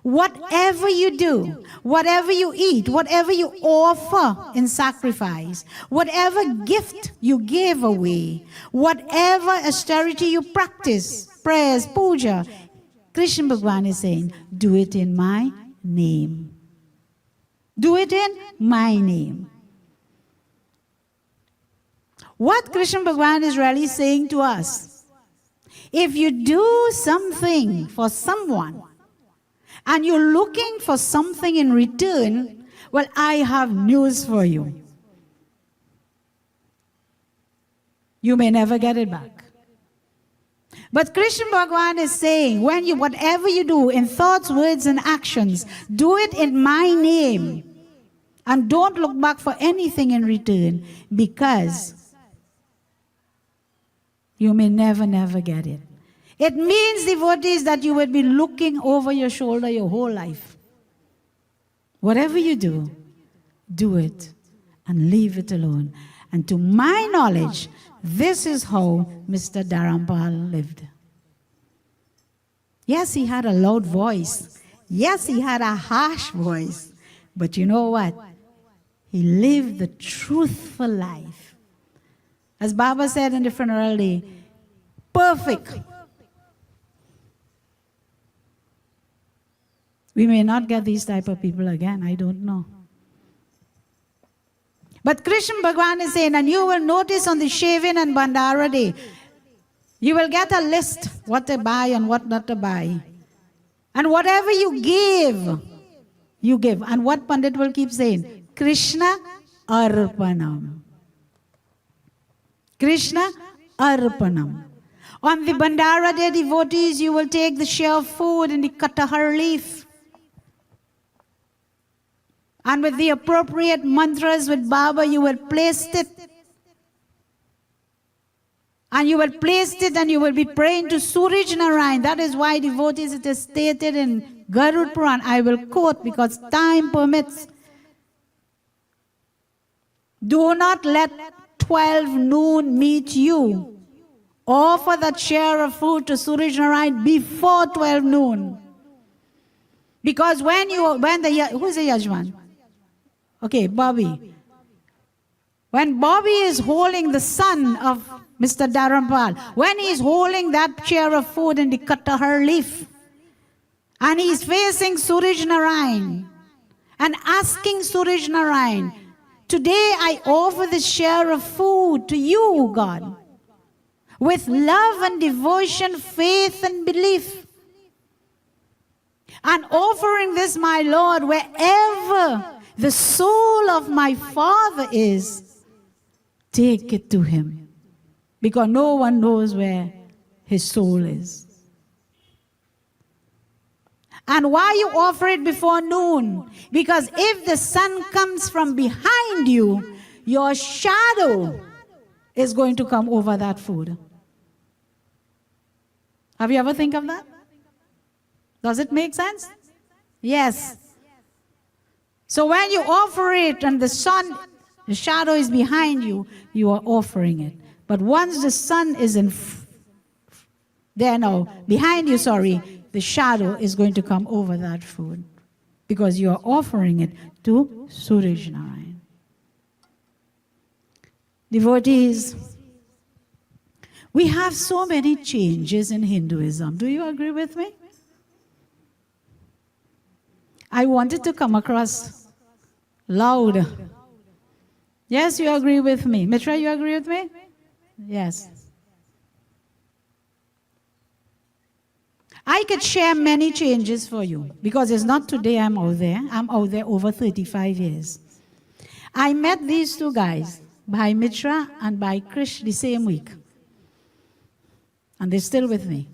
Whatever you do, whatever you eat, whatever you offer in sacrifice, whatever gift you give away, whatever austerity you practice, prayers, puja, Krishna Bhagwan is saying, do it in my name. Do it in my name. What Krishna Bhagwan is really saying to us, if you do something for someone, and you're looking for something in return, well, I have news for you. You may never get it back. But Krishna Bhagwan is saying, whatever you do in thoughts, words, and actions, do it in my name. And don't look back for anything in return, because you may never get it. It means, devotees, that you will be looking over your shoulder your whole life. Whatever you do it and leave it alone. And to my knowledge, this is how Mr. Dharampal lived. Yes, he had a loud voice. Yes, he had a harsh voice. But you know what? He lived the truthful life. As Baba said in the funeral day, perfect. We may not get these type of people again, I don't know. But Krishna Bhagwan is saying, and you will notice on the Shavin and Bandara day, you will get a list what to buy and what not to buy. And whatever you give, you give. And what Pandit will keep saying? Krishna Arpanam. Krishna Arpanam. On the Bandara day, devotees, you will take the share of food and the katahar leaf. And with the appropriate mantras with Baba, you will place it. And you will place it and you will be praying to Suraj Narayan. That is why, devotees, it is stated in Garuda Purana. I will quote because time permits. Do not let 12 noon meet you. Offer that share of food to Suraj Narayan before 12 noon. Because who's the Yajman? Okay, Bobby. When Bobby is holding the son of Mr. Dharampal, when he is holding that share of food in the katahar leaf, and he is facing Suraj Narayan, and asking Suraj Narayan, today I offer this share of food to you, God, with love and devotion, faith and belief. And offering this, my Lord, wherever the soul of my Father is, take it to him. Because no one knows where his soul is. And why you offer it before noon? Because if the sun comes from behind you, your shadow is going to come over that food. Have you ever think of that? Does it make sense? Yes. So when you offer it and the sun, the shadow is behind you, you are offering it. But once the sun is behind you, the shadow is going to come over that food. Because you are offering it to Suraj Narayan. Devotees, we have so many changes in Hinduism. Do you agree with me? I wanted to come across loud. Yes, you agree with me. Mitra, you agree with me? Yes. I could share many changes for you because it's not today I'm out there. I'm out there over 35 years. I met these two guys, Bhai Mitra and Bhai Krish, the same week. And they're still with me.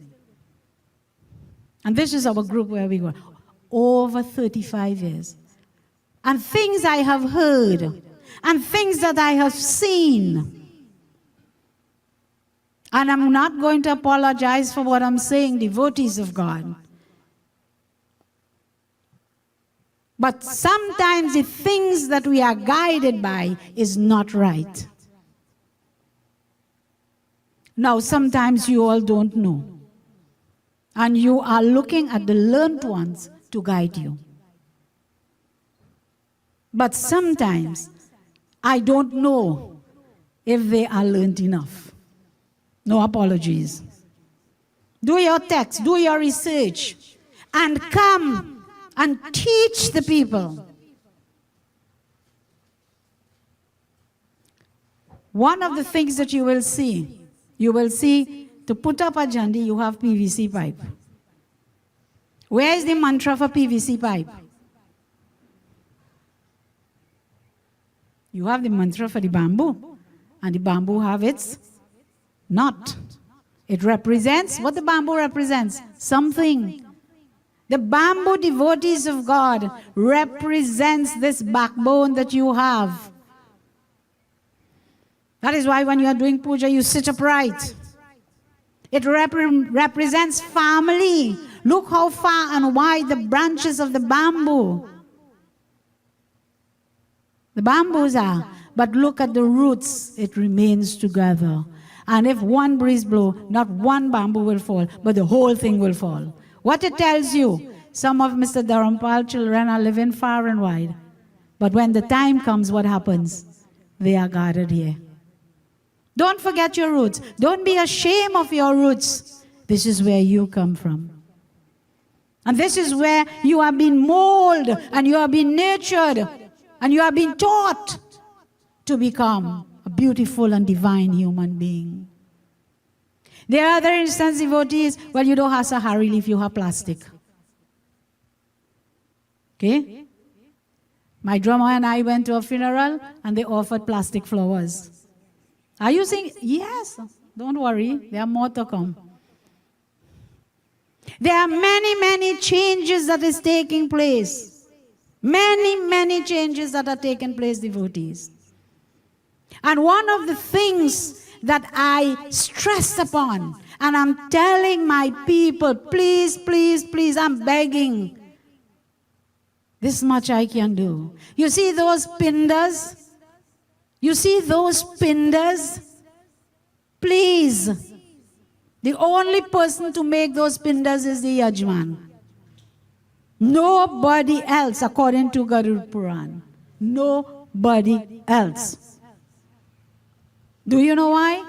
And this is our group where we were. Over 35 years. and things I have heard, and things that I have seen. And I'm not going to apologize for what I'm saying, devotees of God. But sometimes the things that we are guided by is not right. Now, sometimes you all don't know. And you are looking at the learned ones to guide you. But sometimes I don't know if they are learned enough. No apologies. Do your text, do your research, and come and teach the people. One of the things that you will see to put up a jandi, you have PVC pipe. Where is the mantra for PVC pipe? You have the mantra for the bamboo, and the bamboo have its knot. It represents, what the bamboo represents? Something. The bamboo, devotees of God, represents this backbone that you have. That is why when you are doing puja, you sit upright. It represents family. Look how far and wide the branches of the bamboo. The bamboos are, but look at the roots, it remains together. And if one breeze blow, not one bamboo will fall, but the whole thing will fall. What it tells you, some of Mr. Dharampal children are living far and wide. But when the time comes, what happens? They are gathered here. Don't forget your roots. Don't be ashamed of your roots. This is where you come from. And this is where you have been molded, and you have been nurtured, and you have been taught to become a beautiful and divine human being. There are other instances, devotees, well, you don't have sahari leaf, you have plastic. Okay? My drummer and I went to a funeral, and they offered plastic flowers. Are you saying, yes, don't worry, there are more to come. There are many changes that is taking place. Many changes that are taking place, devotees. And one of the things that I stress upon, and I'm telling my people, please, I'm begging. This much I can do. You see those pindas? You see those pindas? Please. The only person to make those pindas is the yajman. Nobody else, according to Garuda Purana. Nobody else. Do you know why?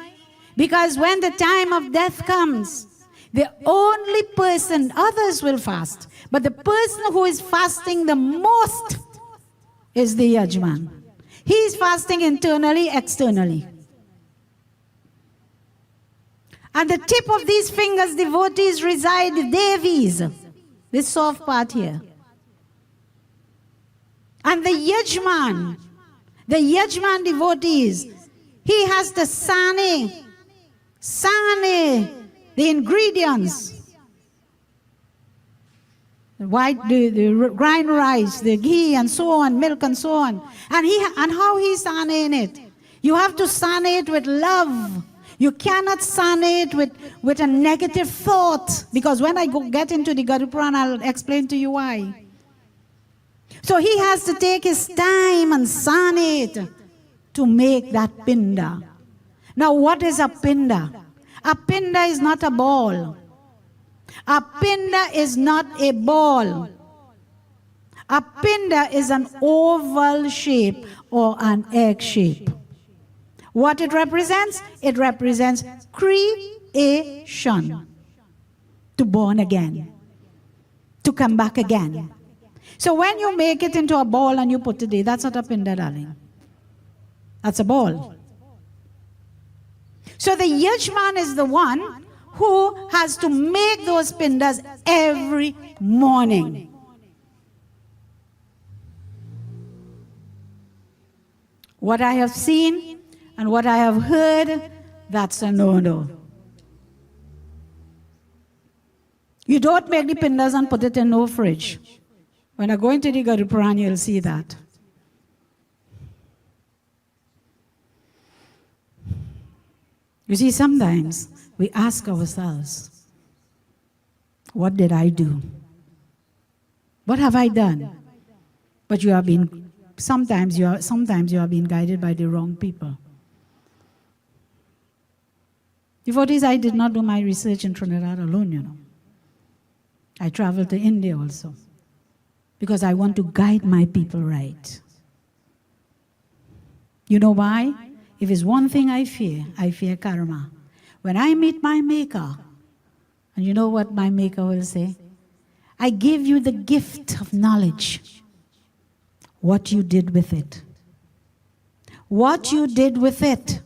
Because when the time of death comes, the only person, others will fast, but the person who is fasting the most is the yajman. He is fasting internally, externally. And the tip of these fingers, devotees, reside the Devis, this soft part here. And the yajman devotees, he has the sane, the ingredients. The grind rice, the ghee and so on, milk and so on. And how he sane in it? You have to sane it with love. You cannot sane it with a negative thought. Because when I get into the Garuda Purana, I'll explain to you why. So he has to take his time and sane it to make that pinda. Now what is a pinda? A pinda is not a ball. A pinda is not a ball. A pinda is an oval shape or an egg shape. What it represents? It represents creation. To born again. To come back again. So when you make it into a ball and you put it there, that's not a pinda, darling. That's a ball. So the yajman is the one who has to make those pindas every morning. What I have seen and what I have heard, that's a no-no. You don't make the pindas and put it in no fridge. When I go into the Garuda Purana, you'll see that. You see, sometimes we ask ourselves, what did I do? What have I done? But you have been, sometimes you have been guided by the wrong people. Devotees, I did not do my research in Trinidad alone, you know. I traveled to India also, because I want to guide my people right. You know why? If it's one thing I fear karma. When I meet my Maker, and you know what my Maker will say? I give you the gift of knowledge. What you did with it. What you did with it.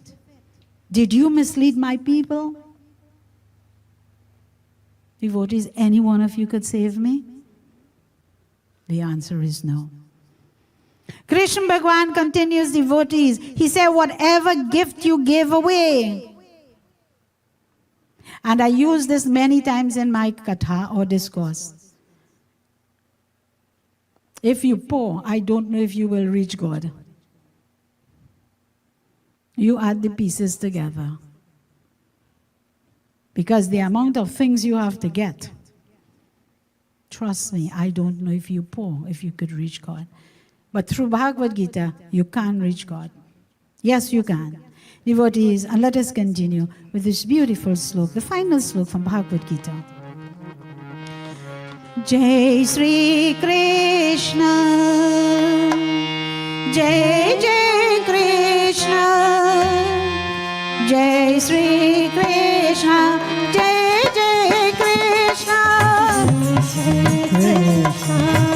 Did you mislead my people? Devotees, any one of you could save me? The answer is no. Krishna Bhagwan continues, devotees. He said, whatever gift you gave away. And I use this many times in my katha or discourse. If you pour, I don't know if you will reach God. You add the pieces together. Because the amount of things you have to get, trust me, I don't know if you pour, if you could reach God. But through Bhagavad Gita, you can reach God. Yes, you can. Devotees, and let us continue with this beautiful slok, the final slok from Bhagavad Gita. Jai Sri Krishna, Jai Jai Krishna, Jai Sri Krishna, Jai Jai Krishna,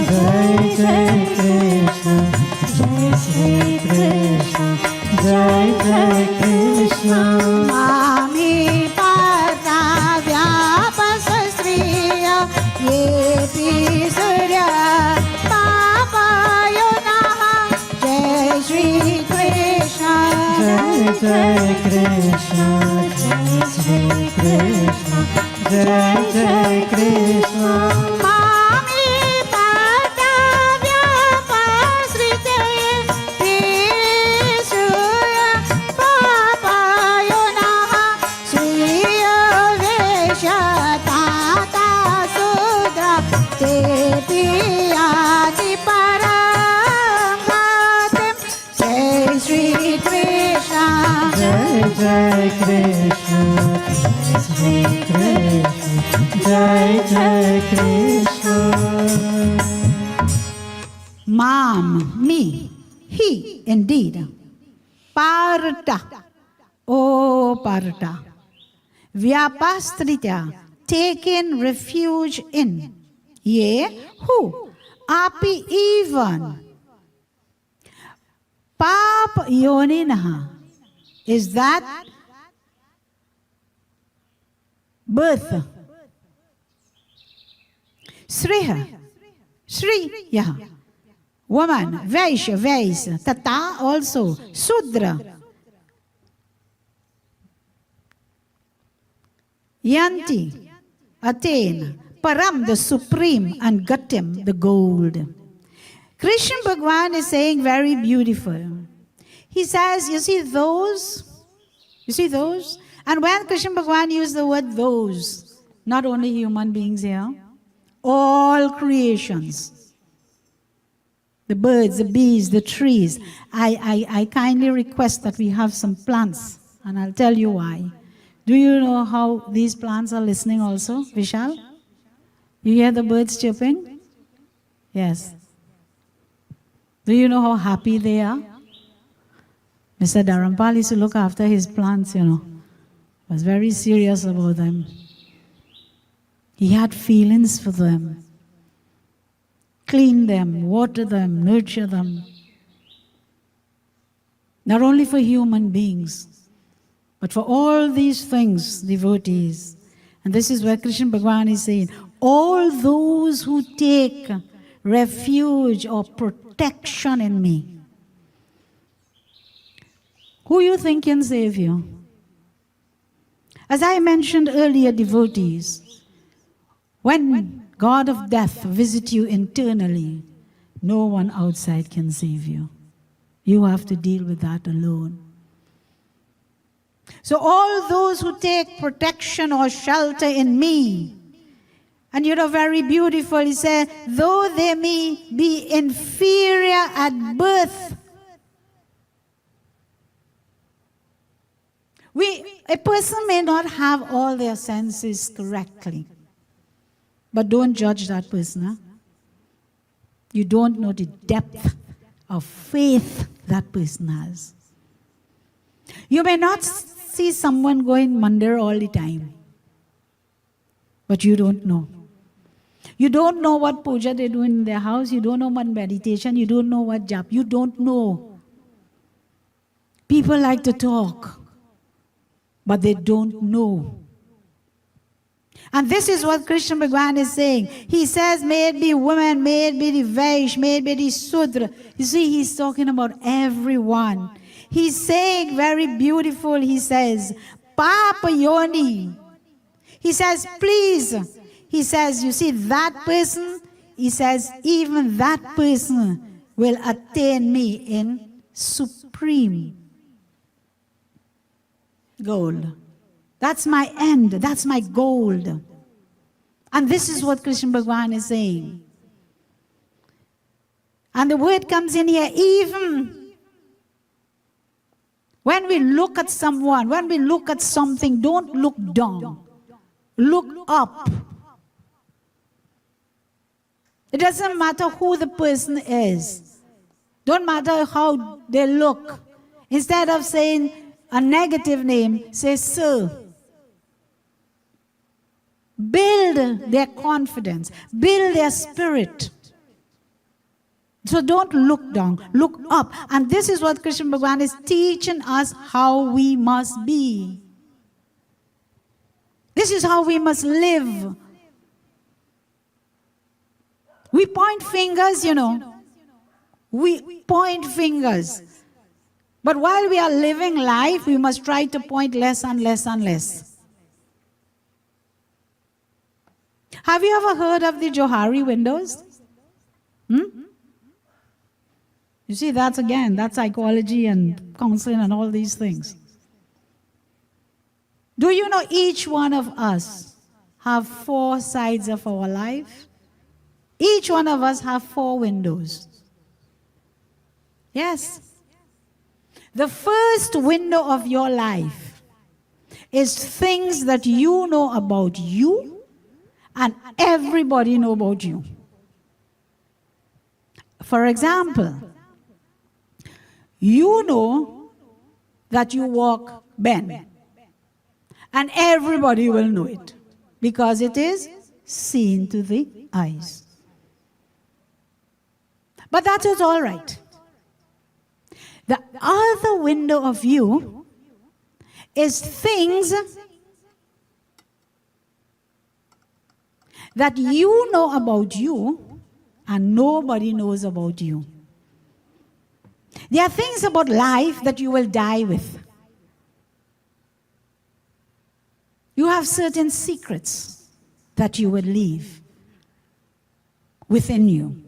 Jai Jai Krishna, Jai Shri Krishna, Jai Jai Krishna. Mami Parta Vyapasasriya Yepi Surya Papayo Nama Jai Shri Krishna. Jai Jai Krishna, Jai Shri Krishna, Jai Jai Krishna. Mami Parta Vyapasasriya Yepi Surya Papayo Nama Sriya Vesha Tata Sudra Tepi Adi Paramgatim Jai Shri Krishna. Jai Jai Krishna, Jai Shri Krishna, Jai Jai Krishna. Mam, me, he, indeed. Parta, oh Parta. Vyapastrita, taken refuge in. Yea, who? Api even. Pap yoninaha. Is that birth? Sriha, Sri, yeah. Woman, Vaishya, Vaisa, Tata also, Sudra. Yanti, attain, Param, the supreme, and Gatim, the gold. Krishna Bhagwan is saying very beautiful. He says, you see those? You see those? And when Krishna Bhagwan used the word those, not only human beings here, all creations, the birds, the bees, the trees. I kindly request that we have some plants, and I'll tell you why. Do you know how these plants are listening also, Vishal? You hear the birds chirping? Yes. Do you know how happy they are? Mr. Dharampal used to look after his plants, you know. Was very serious about them. He had feelings for them. Clean them, water them, nurture them. Not only for human beings, but for all these things, devotees. And this is where Krishna Bhagwan is saying, all those who take refuge or protection in me. Who you think can save you? As I mentioned earlier, devotees, when God of death visit you internally, no one outside can save you. You have to deal with that alone. So all those who take protection or shelter in me, and very beautiful, he said, though they may be inferior at birth, a person may not have all their senses correctly, but don't judge that person. Huh? You don't know the depth of faith that person has. You may not see someone going mandir all the time, but you don't know. You don't know what puja they do in their house. You don't know what meditation. You don't know what jap. You don't know. People like to talk, but they don't know. And this is what Krishna Bhagavan is saying. He says, may it be women, may it be the Vaish, may it be the Sudra. You see, he's talking about everyone. He's saying very beautiful, he says, Papa Yoni. He says, please. He says, you see that person, he says, even that person will attain me in supreme gold. That's my end. That's my gold. And this is what Krishna Bhagavan is saying. And the word comes in here, even when we look at someone, when we look at something, don't look down. Look up. It doesn't matter who the person is. Don't matter how they look. Instead of saying a negative name, say sir. Build their confidence. Build their spirit. So don't look down. Look up. And this is what Krishna Bhagavan is teaching us how we must be. This is how we must live. We point fingers, We point fingers. But while we are living life, we must try to point less and less and less. Have you ever heard of the Johari windows? You see, that's psychology and counseling and all these things. Do you know each one of us have 4 sides of our life? Each one of us have 4 windows. Yes. The first window of your life is things that you know about you and everybody know about you. For example, you know that you walk bend, and everybody will know it because it is seen to the eyes. But that is all right. The other window of you is things that you know about you and nobody knows about you. There are things about life that you will die with. You have certain secrets that you will leave within you.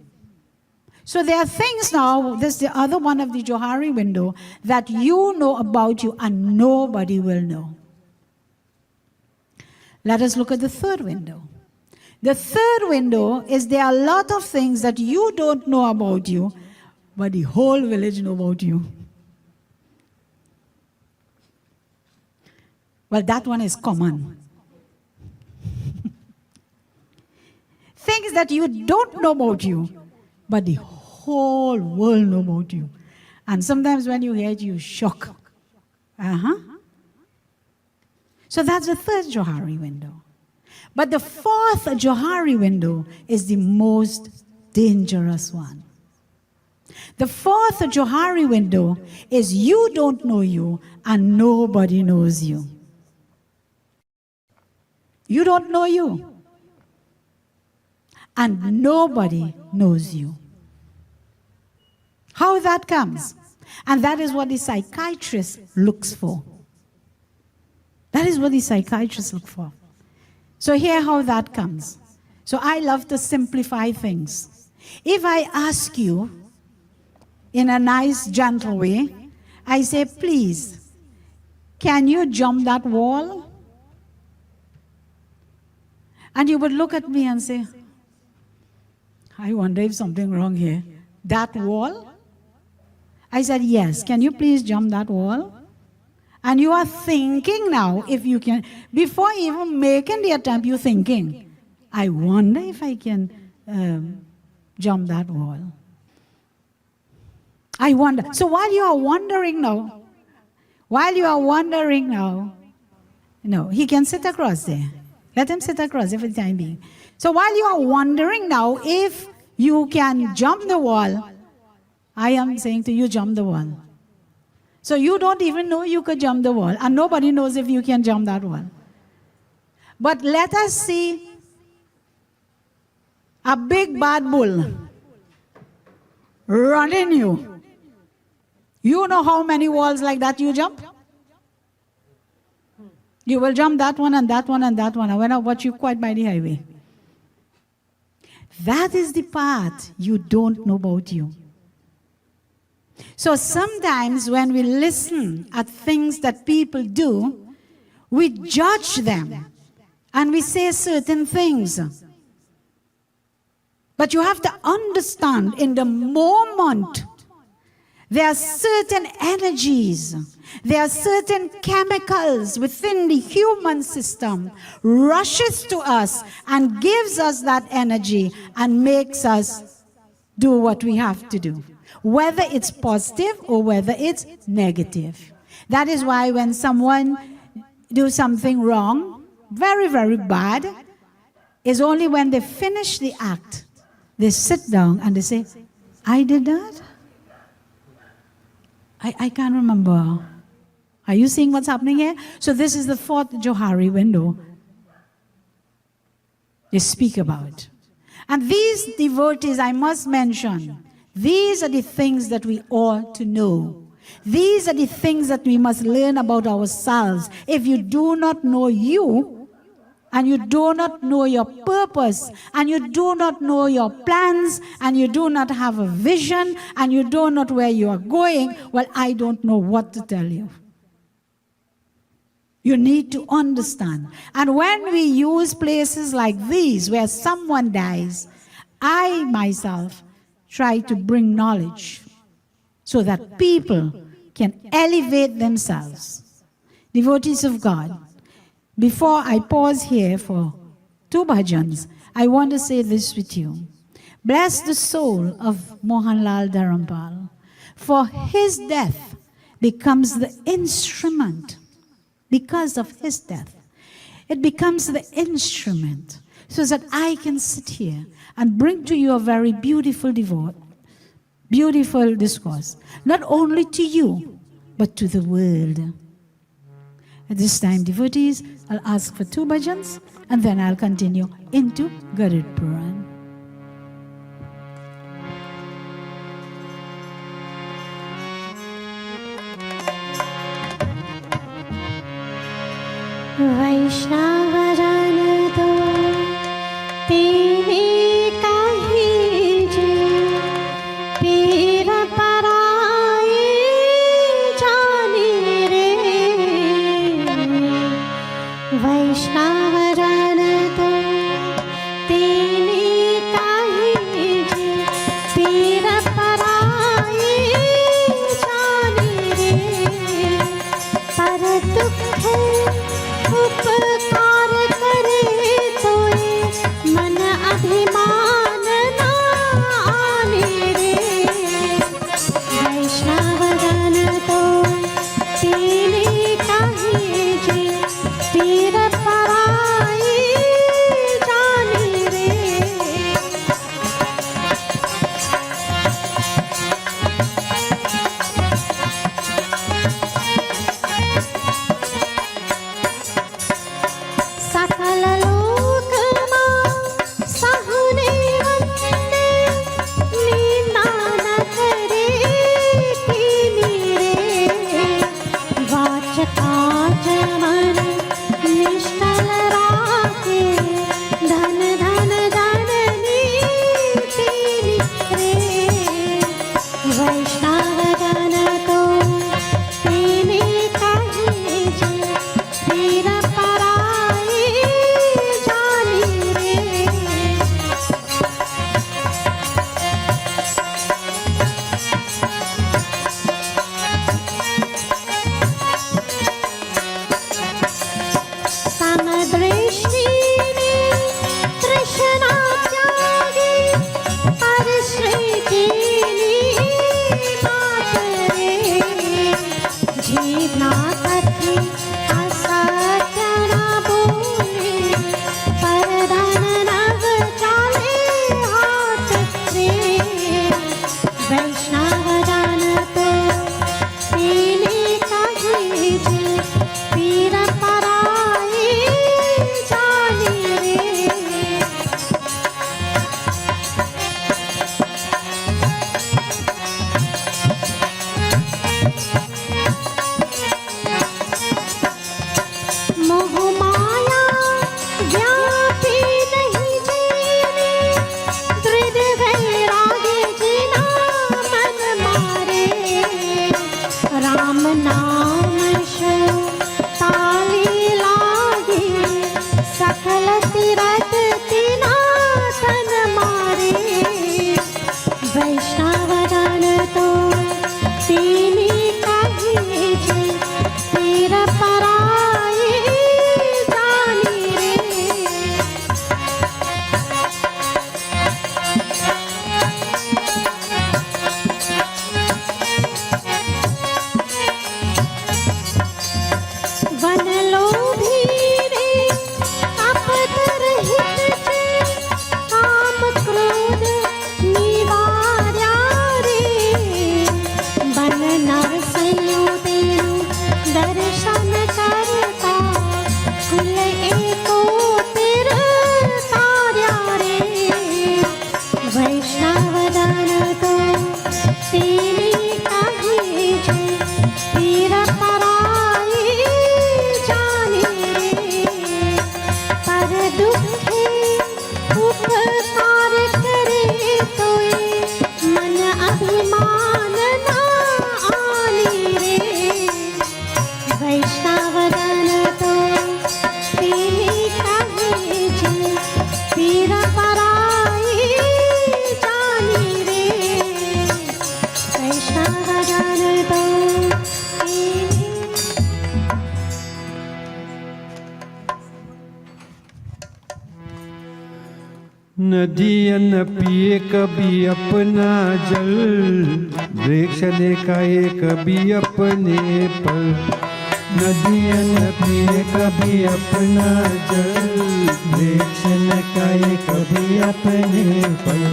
So there are things now, this is the other one of the Johari window, that you know about you and nobody will know. Let us look at the third window. The third window is there are a lot of things that you don't know about you, but the whole village know about you. Well, that one is common. Things that you don't know about you, but the whole world know about you. And sometimes when you hear it, you shock. So that's the third Johari window. But the fourth Johari window is the most dangerous one. The fourth Johari window is you don't know you and nobody knows you. You don't know you and nobody knows you. How that comes? And that is what the psychiatrist looks for. That is what the psychiatrist looks for. So here how that comes. So I love to simplify things. If I ask you in a nice, gentle way, I say, please, can you jump that wall? And you would look at me and say, I wonder if something wrong here. That wall? I said, yes, can you please jump that wall? And you are thinking now, if you can, before even making the attempt, you're thinking, I wonder if I can jump that wall. I wonder. So while you are wondering now, no, he can sit across there. Let him sit across there for the time being. So while you are wondering now if you can jump the wall, I am saying to you, jump the wall. So you don't even know you could jump the wall, and nobody knows if you can jump that wall. But let us see a big bad bull running you. You know how many walls like that you jump? You will jump that one and that one and that one. I went out watch you quite by the highway. That is the part you don't know about you. So sometimes when we listen at things that people do, we judge them and we say certain things. But you have to understand, in the moment, there are certain energies, there are certain chemicals within the human system rushes to us and gives us that energy and makes us do what we have to do, whether it's positive or whether it's negative. That is why when someone do something wrong, very, very bad, is only when they finish the act, they sit down and they say, I did that? I can't remember. Are you seeing what's happening here? So this is the fourth Johari window they speak about. And these devotees, I must mention, these are the things that we ought to know. These are the things that we must learn about ourselves. If you do not know you, and you do not know your purpose, and you do not know your plans, and you do not have a vision, and you don't know where you are going, well, I don't know what to tell you. You need to understand. And when we use places like these, where someone dies, I myself try to bring knowledge so that people can elevate themselves. Devotees of God, before I pause here for 2 bhajans, I want to say this with you. Bless the soul of Mohanlal Dharampal, for his death becomes the instrument. Because of his death, it becomes the instrument so that I can sit here and bring to you a very beautiful beautiful discourse, not only to you, but to the world. At this time, devotees, I'll ask for 2 bhajans, and then I'll continue into Garuda Purana. वैष्णव जन तो तेरे कहीजे पीर पराए जाने रे वैष्णव जन तो तेरे कहीजे पीर पराए जाने रे पर दुख उपकार वैष्णवदन तो तेरी कही जे पीर पराई जाने रे पर दुखे उपकार करे तोय मन अभिमान ना आने रे वैष्णवदन तो तेरी कही जे पीर पराई जाने रे वैष्णवदन तो तेरी नदियाँ न पिए कभी अपना जल, वृक्ष ने खाए कभी अपने फल। नदियाँ न पिए कभी अपना जल, वृक्ष न खाए कभी अपने फल।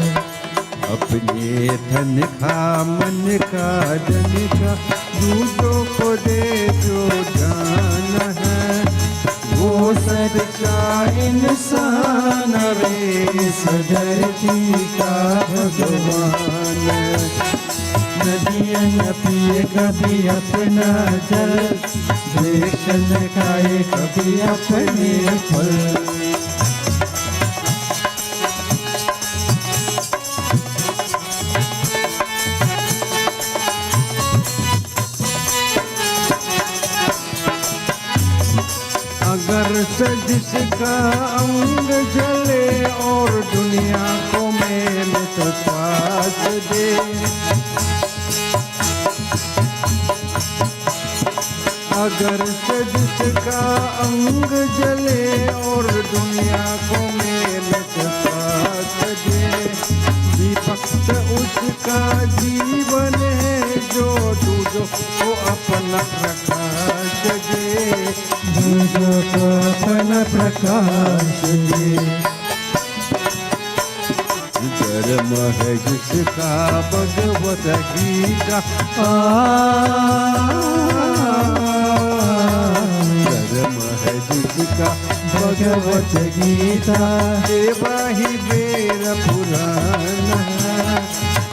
अपने धन खा मन का जन का, दूसरों को दे जो जान है, वो सच्चा इंसान रे, इस धरती का भगवान। नदियाँ न पिए कभी अपना जल, वृक्ष न खाए कभी अपने फल। अगर से जिसका अंग जले और दुनिया को मेल पास दे, अगर से जिसका अंग जले और दुनिया को मेल पास दे, दीपक उसका जीवन है जो दूजो को अपना प्रकाश दे, दूजो को अपना प्रकाश दे। धर्म है जिसका भगवत गीता, धर्म है जिसका भगवत गीता, सेवा ही वेद पुराण।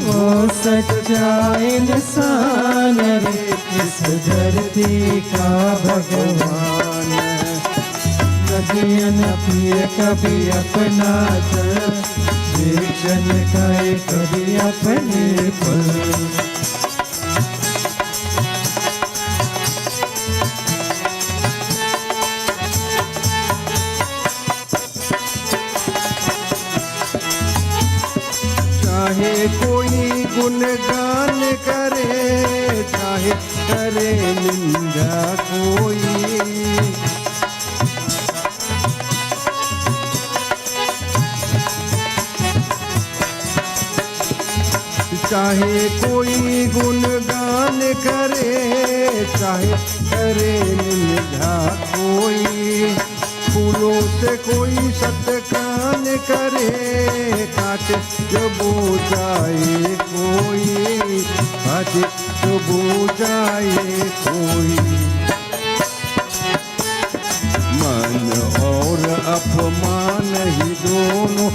वो सच्चा इंसान रे, इस धरती का भगवान। नदियाँ न पिए कभी अपना जल, वृक्ष न खाए कभी अपने फल। चाहे कोई गुणगान करे, चाहे करे निंदा कोई, चाहे कोई गुणगान करे, चाहे करे निंदा कोई, फूलों से कोई सत्कार करे, काटे जो जाए कोई, काटे जो जाए कोई। मन और अपमान ही दोनों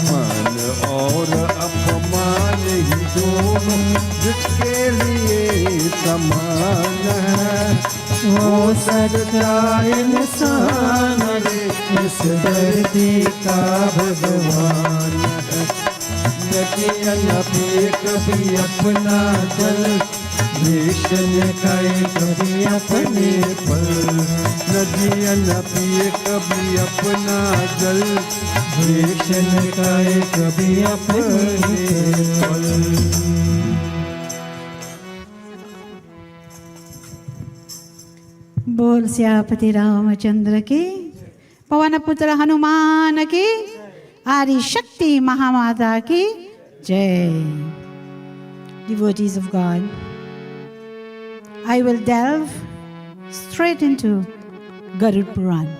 मन और अपमान ही दोनों जिसके लिए समान है, वो सच्चा इंसान रे, इस धरती का भगवान है। नदियाँ न पिए कभी अपना जल, वृक्ष न खाए कभी अपने फल। नदियाँ न पिए कभी अपना जल, वृक्ष न खाए कभी अपने फल। बोल सियापति रामचंद्र की, पवन पुत्र हनुमान की, आदि शक्ति महामाता की जय। Devotees of God, I will delve straight into Garuda Purana.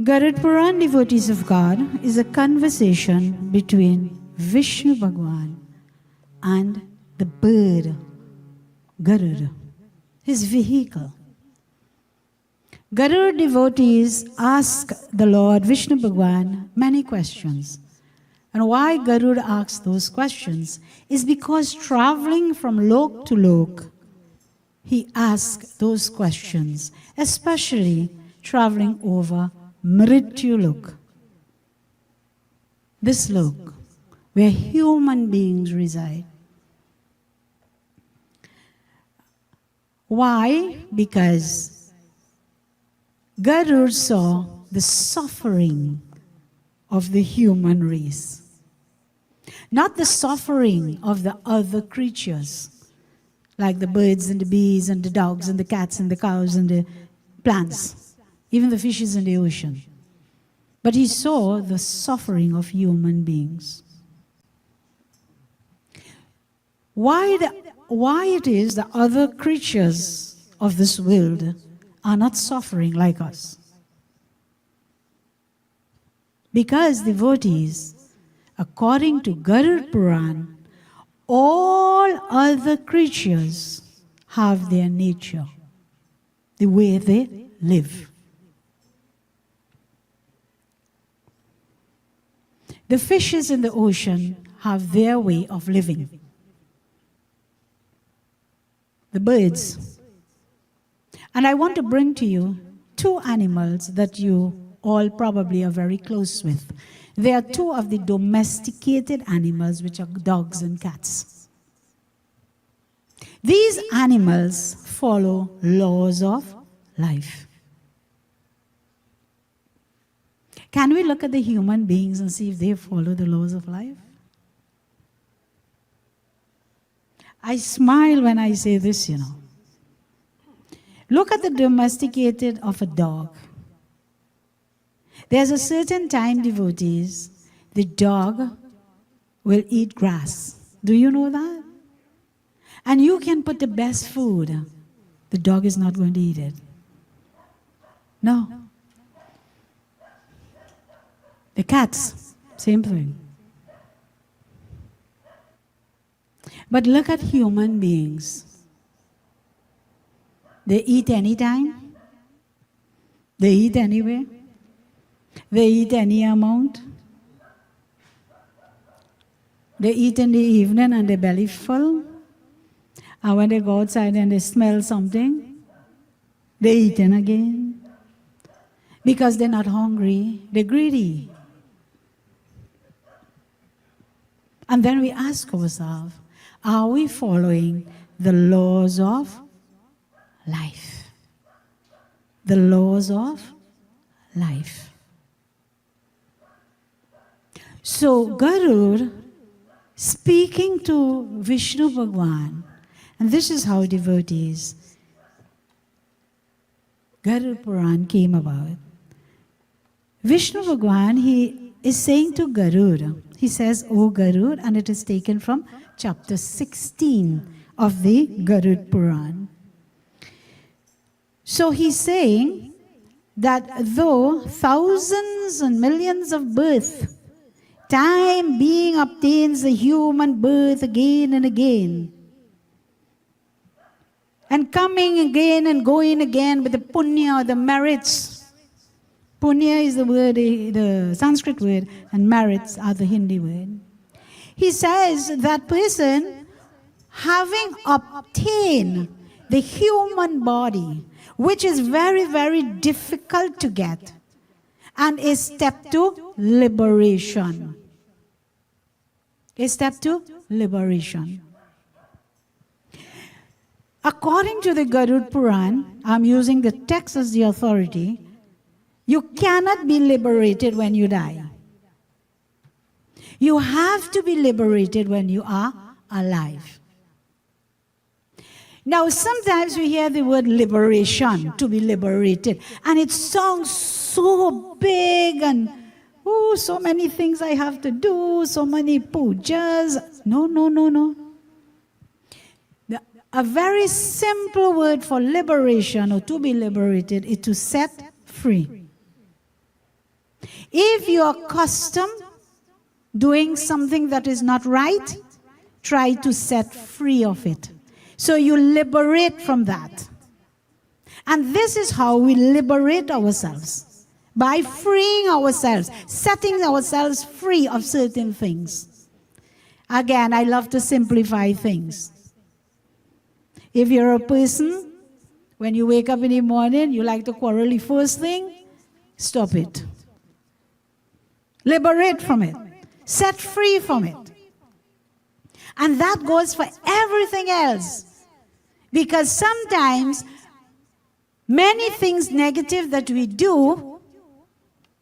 Garuda Purana, devotees of God, is a conversation between Vishnu Bhagwan and the bird Garuda, his vehicle. Garud devotees ask the Lord Vishnu Bhagwan many questions. And why Garud asks those questions is because traveling from lok to lok, he asks those questions, especially traveling over Mrityu lok. This lok, where human beings reside. Why? Because Garud saw the suffering of the human race. Not the suffering of the other creatures, like the birds and the bees and the dogs and the cats and the cows and the plants, even the fishes in the ocean. But he saw the suffering of human beings. Why it is that other creatures of this world are not suffering like us? Because devotees, according to Garuda Purana, all other creatures have their nature, the way they live. The fishes in the ocean have their way of living. The birds. And I want to bring to you two animals that you all probably are very close with. They are two of the domesticated animals, which are dogs and cats. These animals follow laws of life. Can we look at the human beings and see if they follow the laws of life? I smile when I say this, you know. Look at the domesticated of a dog. There's a certain time, devotees, the dog will eat grass. Do you know that? And you can put the best food. The dog is not going to eat it. No. The cats, same thing. But look at human beings. They eat anytime. They eat anywhere. They eat any amount. They eat in the evening and their belly full. And when they go outside and they smell something, they eat in again. Because they're not hungry, they're greedy. And then we ask ourselves, are we following the laws of life? The laws of life. So Garud, speaking to Vishnu Bhagwan, and this is how devotees, Garuda Purana came about. Vishnu Bhagwan, he is saying to Garud, he says, O Garud, and it is taken from chapter 16 of the Garuda Purana. So he's saying that though thousands and millions of births, time being obtains the human birth again and again, and coming again and going again with the punya, the merits. Punya is the word, the Sanskrit word, and merits are the Hindi word. He says that person, having obtained the human body, which is very, very difficult to get, and a step to liberation. A step to liberation. According to the Garuda Purana, I'm using the text as the authority, you cannot be liberated when you die. You have to be liberated when you are alive. Now, sometimes we hear the word liberation, to be liberated, and it sounds so big and, oh, so many things I have to do, so many pujas. No, no, no, no. A very simple word for liberation or to be liberated is to set free. If you are accustomed doing something that is not right, try to set free of it. So you liberate from that. And this is how we liberate ourselves, by freeing ourselves, setting ourselves free of certain things. Again, I love to simplify things. If you're a person, when you wake up in the morning, you like to quarrel the first thing, stop it. Liberate from it. Set free from it. And that goes for everything else. Because sometimes, many things negative that we do,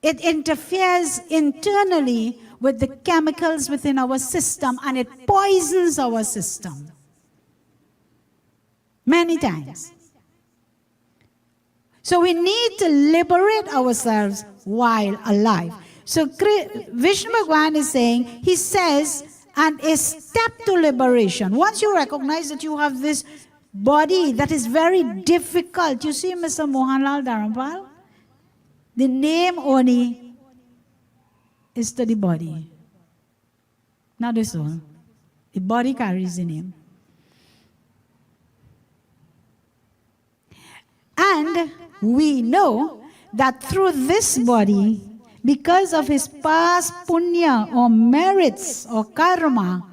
it interferes internally with the chemicals within our system and it poisons our system. Many times. So we need to liberate ourselves while alive. So Vishnu Bhagwan is saying, he says, and a step to liberation. Once you recognize that you have this body that is very difficult. You see Mr. Mohanlal Dharampal? The name only is to the body. Not the soul. The body carries the name. And we know that through this body, because of his past punya or merits or karma,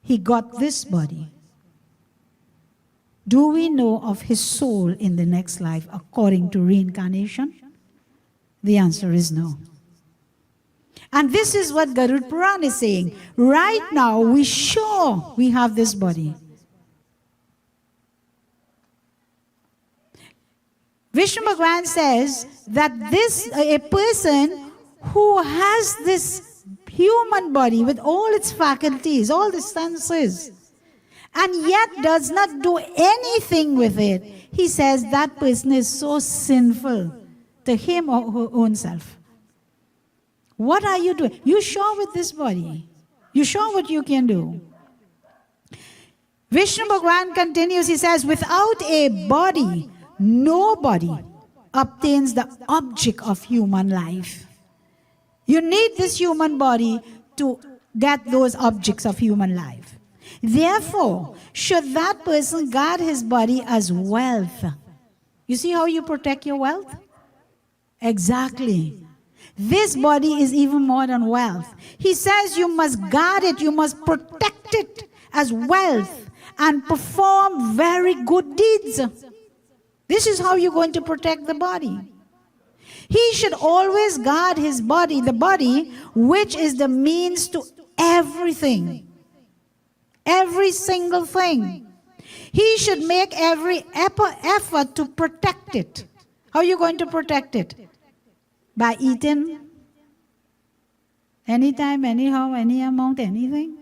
he got this body. Do we know of his soul in the next life according to reincarnation? The answer is no. And this is what Garuda Purana is saying. Right now, we sure we have this body. Vishnu Bhagwan says that a person who has this human body with all its faculties, all the senses, and yet does not do anything with it, he says that person is so sinful to him or her own self. What are you doing? You sure with this body? You sure what you can do? Vishnu Bhagwan continues, he says, without a body, nobody obtains the object of human life. You need this human body to get those objects of human life. Therefore, should that person guard his body as wealth? You see how you protect your wealth? Exactly. This body is even more than wealth. He says you must guard it, you must protect it as wealth and perform very good deeds. This is how you're going to protect the body. He should always guard his body, the body which is the means to everything. Every single thing. He should make every effort to protect it. How are you going to protect it? By eating anytime, anyhow, any amount, anything?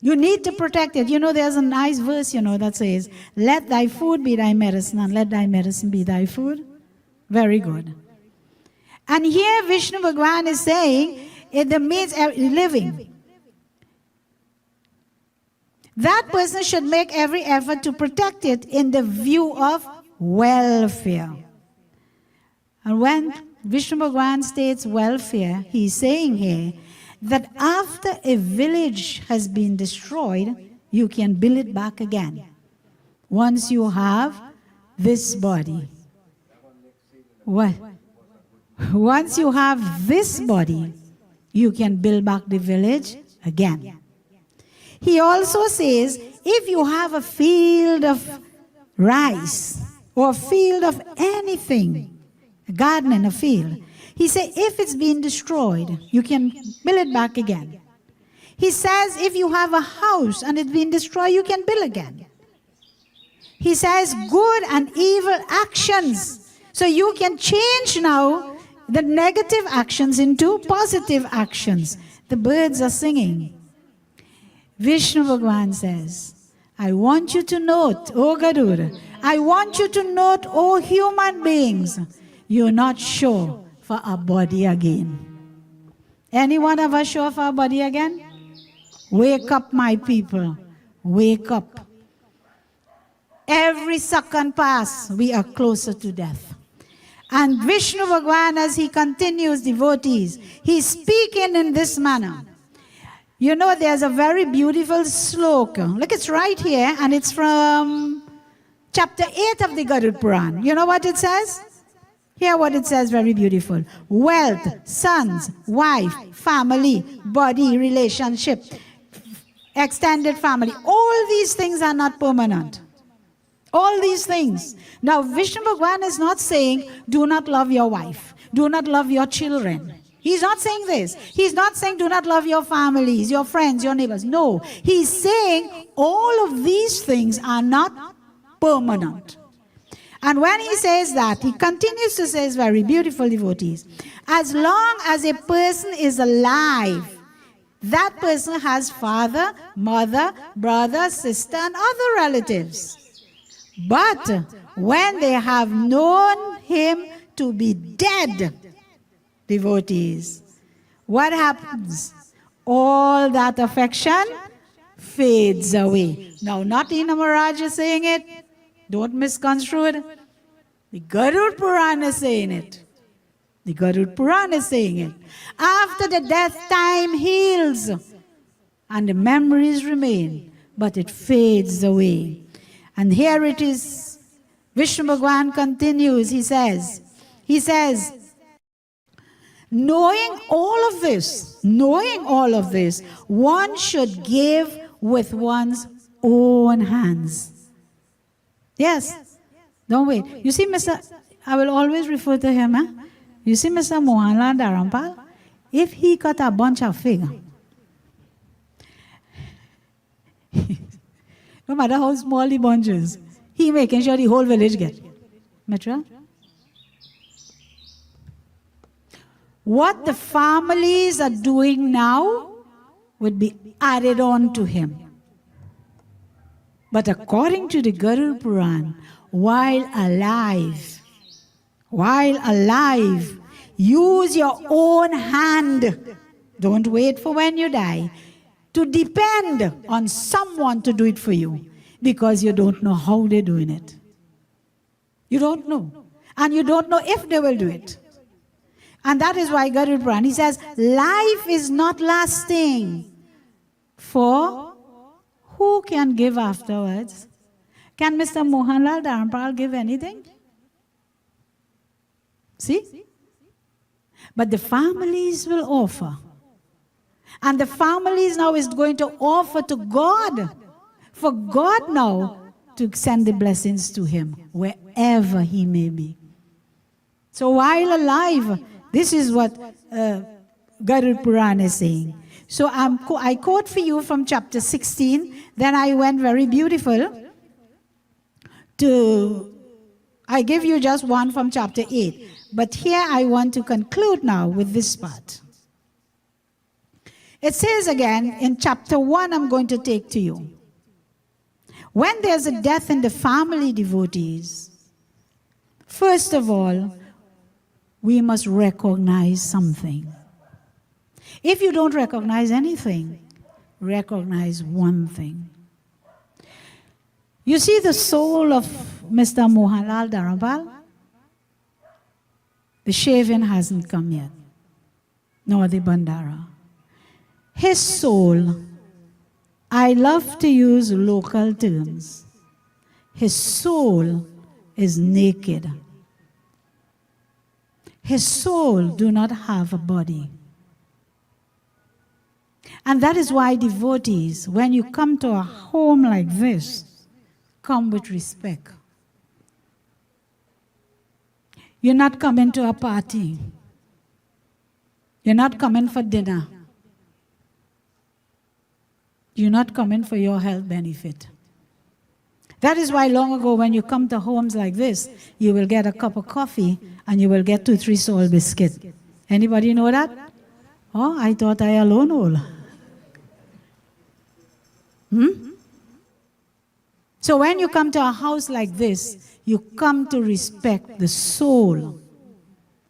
You need to protect it. You know, there's a nice verse, that says, let thy food be thy medicine and let thy medicine be thy food. Very good. And here Vishnu Bhagwan is saying, it means living. That person should make every effort to protect it in the view of welfare. And when Vishnu Bhagwan states welfare, he's saying here that after a village has been destroyed, you can build it back again. Once you have this body. What? Once you have this body, you can build back the village again. He also says, if you have a field of rice or a field of anything, a garden and a field, he said, if it's been destroyed, you can build it back again. He says, if you have a house and it's been destroyed, you can build again. He says, good and evil actions. So you can change now the negative actions into positive actions. The birds are singing. Vishnu Bhagwan says, I want you to note, O Garuda, I want you to note, O human beings, you're not sure for our body again. Any one of us sure for our body again? Wake up, my people. Wake up. Every second pass, we are closer to death. And Vishnu Bhagwan, as he continues, devotees, he's speaking in this manner. You know, there's a very beautiful sloka. Look, it's right here, and it's from chapter 8 of the Garuda Purana. You know what it says? Hear what it says, very beautiful. Wealth, sons, wife, family, body, relationship, extended family. All these things are not permanent. All these things. Now, Vishnu Bhagwan is not saying, do not love your wife. Do not love your children. He's not saying this. He's not saying, do not love your families, your friends, your neighbors. No. He's saying, all of these things are not permanent. And when he says that, he continues to say, very beautiful devotees, as long as a person is alive, that person has father, mother, brother, sister, and other relatives. But when they have known him to be dead, devotees, what happens? All that affection fades away. Now, not Ina Maraj is saying it. Don't misconstrue it. The Garuda Purana is saying it. The Garuda Purana is saying it. After the death, time heals, and the memories remain, but it fades away. And here it is. Vishnu Bhagwan continues. He says, knowing all of this, one should give with one's own hands. Yes. Don't wait. You see, I will always refer to him. You see, Mr. Mohanlal Dharampal, if he cut a bunch of fig, no matter how small the bunch is, he making sure the whole village get. Mitra? What the families are doing now would be added on to him. But according to the Garuda Purana, while alive, use your own hand. Don't wait for when you die to depend on someone to do it for you, because you don't know how they're doing it. You don't know. And you don't know if they will do it. And that is why Garuda Purana, he says, life is not lasting. For who can give afterwards? Can Mr. Mohanlal Dharampal give anything? See? But the families will offer. And the families now is going to offer to God. For God now to send the blessings to him, wherever he may be. So while alive, this is what Garuda Purana is saying. So I quote for you from chapter 16. Then I went very beautiful to, I give you just one from chapter 8. But here I want to conclude now with this part. It says again in chapter 1, I'm going to take to you. When there's a death in the family, devotees, first of all, we must recognize something. If you don't recognize anything, recognize one thing. You see the soul of Mr. Mohanlal Dharampal? The shaving hasn't come yet, nor the bandara. His soul, I love to use local terms. His soul is naked. His soul do not have a body. And that is why devotees, when you come to a home like this, come with respect. You're not coming to a party. You're not coming for dinner. You're not coming for your health benefit. That is why long ago when you come to homes like this, you will get a cup of coffee and you will get 2-3 salt biscuit. Anybody know that? Oh, I thought I alone all. So when you come to a house like this, you come to respect the soul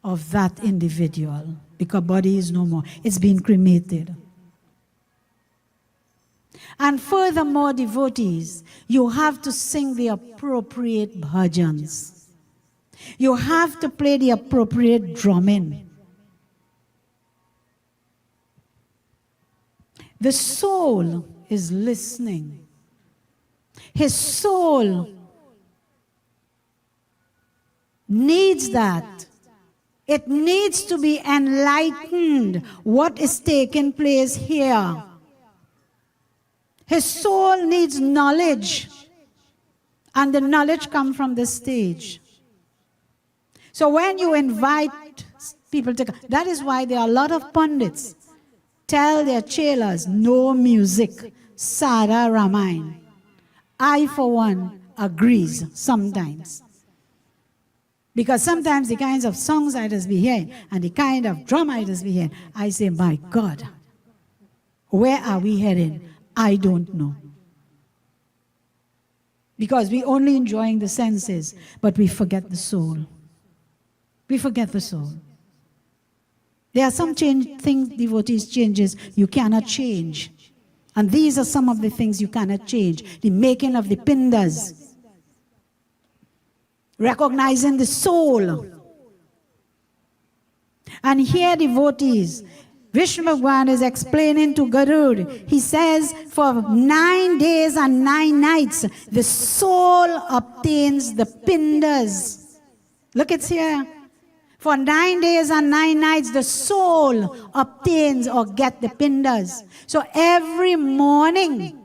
of that individual, because body is no more. It's been cremated. And furthermore, devotees, you have to sing the appropriate bhajans. You have to play the appropriate drumming. The soul is listening. His soul needs that. It needs to be enlightened what is taking place here. His soul needs knowledge, and the knowledge comes from the stage. So when you invite people to come, that is why there are a lot of pundits tell their chelas no music, Sada Ramayana. I for one agrees sometimes. Because sometimes the kinds of songs I just be hearing and the kind of drum I just be hearing, I say, my God, where are we heading? I don't know. Because we only enjoying the senses, but we forget the soul. We forget the soul. There are some things devotees changes you cannot change. And these are some of the things you cannot change. The making of the pindas. Recognizing the soul. And here devotees, Vishnu Bhagwan is explaining to Garud. He says, for 9 days and 9 nights, the soul obtains the pindas. Look, it's here. For 9 days and 9 nights, the soul obtains or get the pindas. So every morning,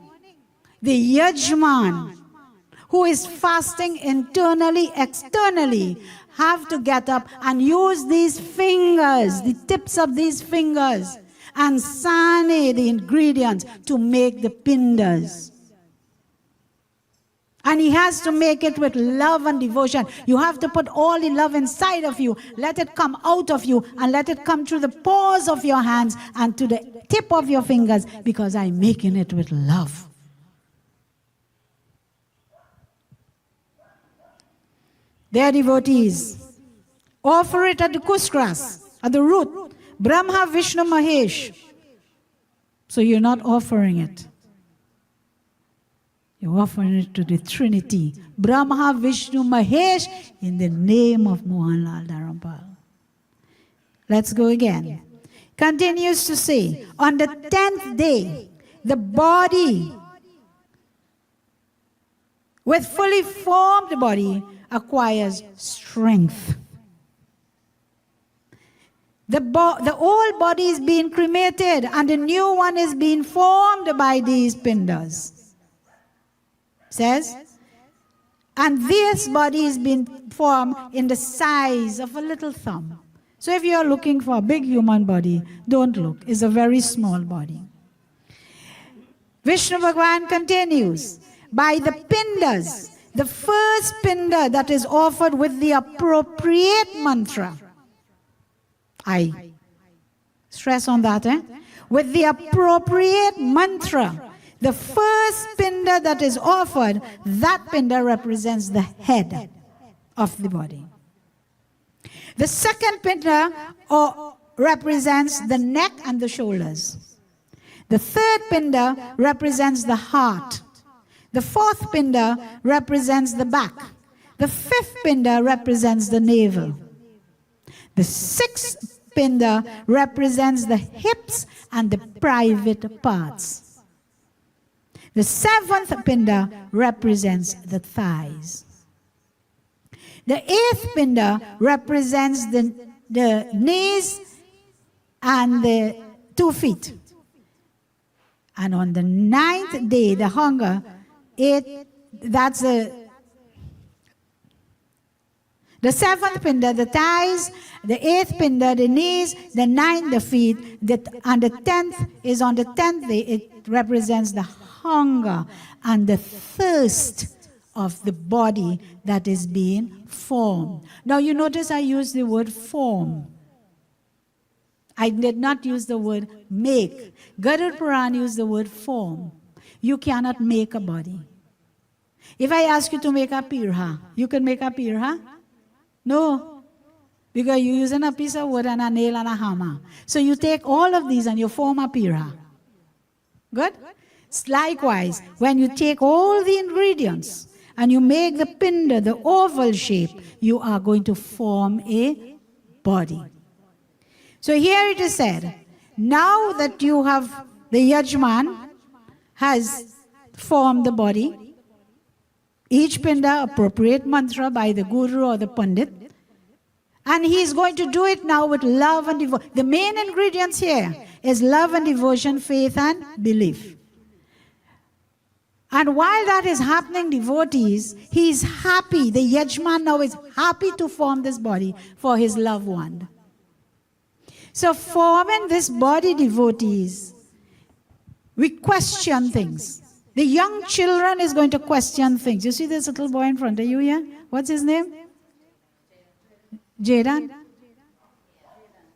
the Yajman, who is fasting internally, externally, have to get up and use these fingers, the tips of these fingers, and sane the ingredients to make the pindas. And he has to make it with love and devotion. You have to put all the love inside of you. Let it come out of you and let it come through the pores of your hands and to the tip of your fingers, because I'm making it with love. Their devotees offer it at the kusgras, at the root. Brahma, Vishnu, Mahesh. So you're not offering it. You're offering it to the Trinity. Brahma, Vishnu, Mahesh, in the name of Mohanlal Dharampal. Let's go again. Continues to say, on the 10th day, the body, with fully formed body, acquires strength. The old body is being cremated and the new one is being formed by these pindas. Says, and this body is being formed in the size of a little thumb. So if you are looking for a big human body, don't look. It's a very small body. Vishnu Bhagwan continues, by the pindas, the first pinda that is offered with the appropriate mantra. I stress on that, with the appropriate mantra. The first pinda that is offered, that pinda represents the head of the body. The second pinda represents the neck and the shoulders. The third pinda represents the heart. The fourth pinda represents the back. The fifth pinda represents the navel. The sixth pinda represents the hips and the private parts. The seventh pinda represents the thighs. The eighth pinda represents the knees and the 2 feet. And on the 9th day, the hunger, that's the 7th pinda, the thighs, the 8th pinda, the knees, the 9th, the feet, and the 10th is on the 10th day, it represents the hunger and the thirst of the body that is being formed. Now you notice I use the word form. I did not use the word make. Garuda Purana used the word form. You cannot make a body. If I ask you to make a pirha, you can make a pirha? No. Because you're using a piece of wood and a nail and a hammer. So you take all of these and you form a pirha. Good? Likewise, when you take all the ingredients and you make the pinda, the oval shape, you are going to form a body. So here it is said, now that you have the Yajman has formed the body. Each pinda, appropriate mantra by the guru or the pandit. And he is going to do it now with love and devotion. The main ingredients here is love and devotion, faith and belief. And while that is happening, devotees, he is happy. The Yajman now is happy to form this body for his loved one. So forming this body, devotees, we question things. The young children is going to question things. You see this little boy in front of you here? What's his name? Jadan?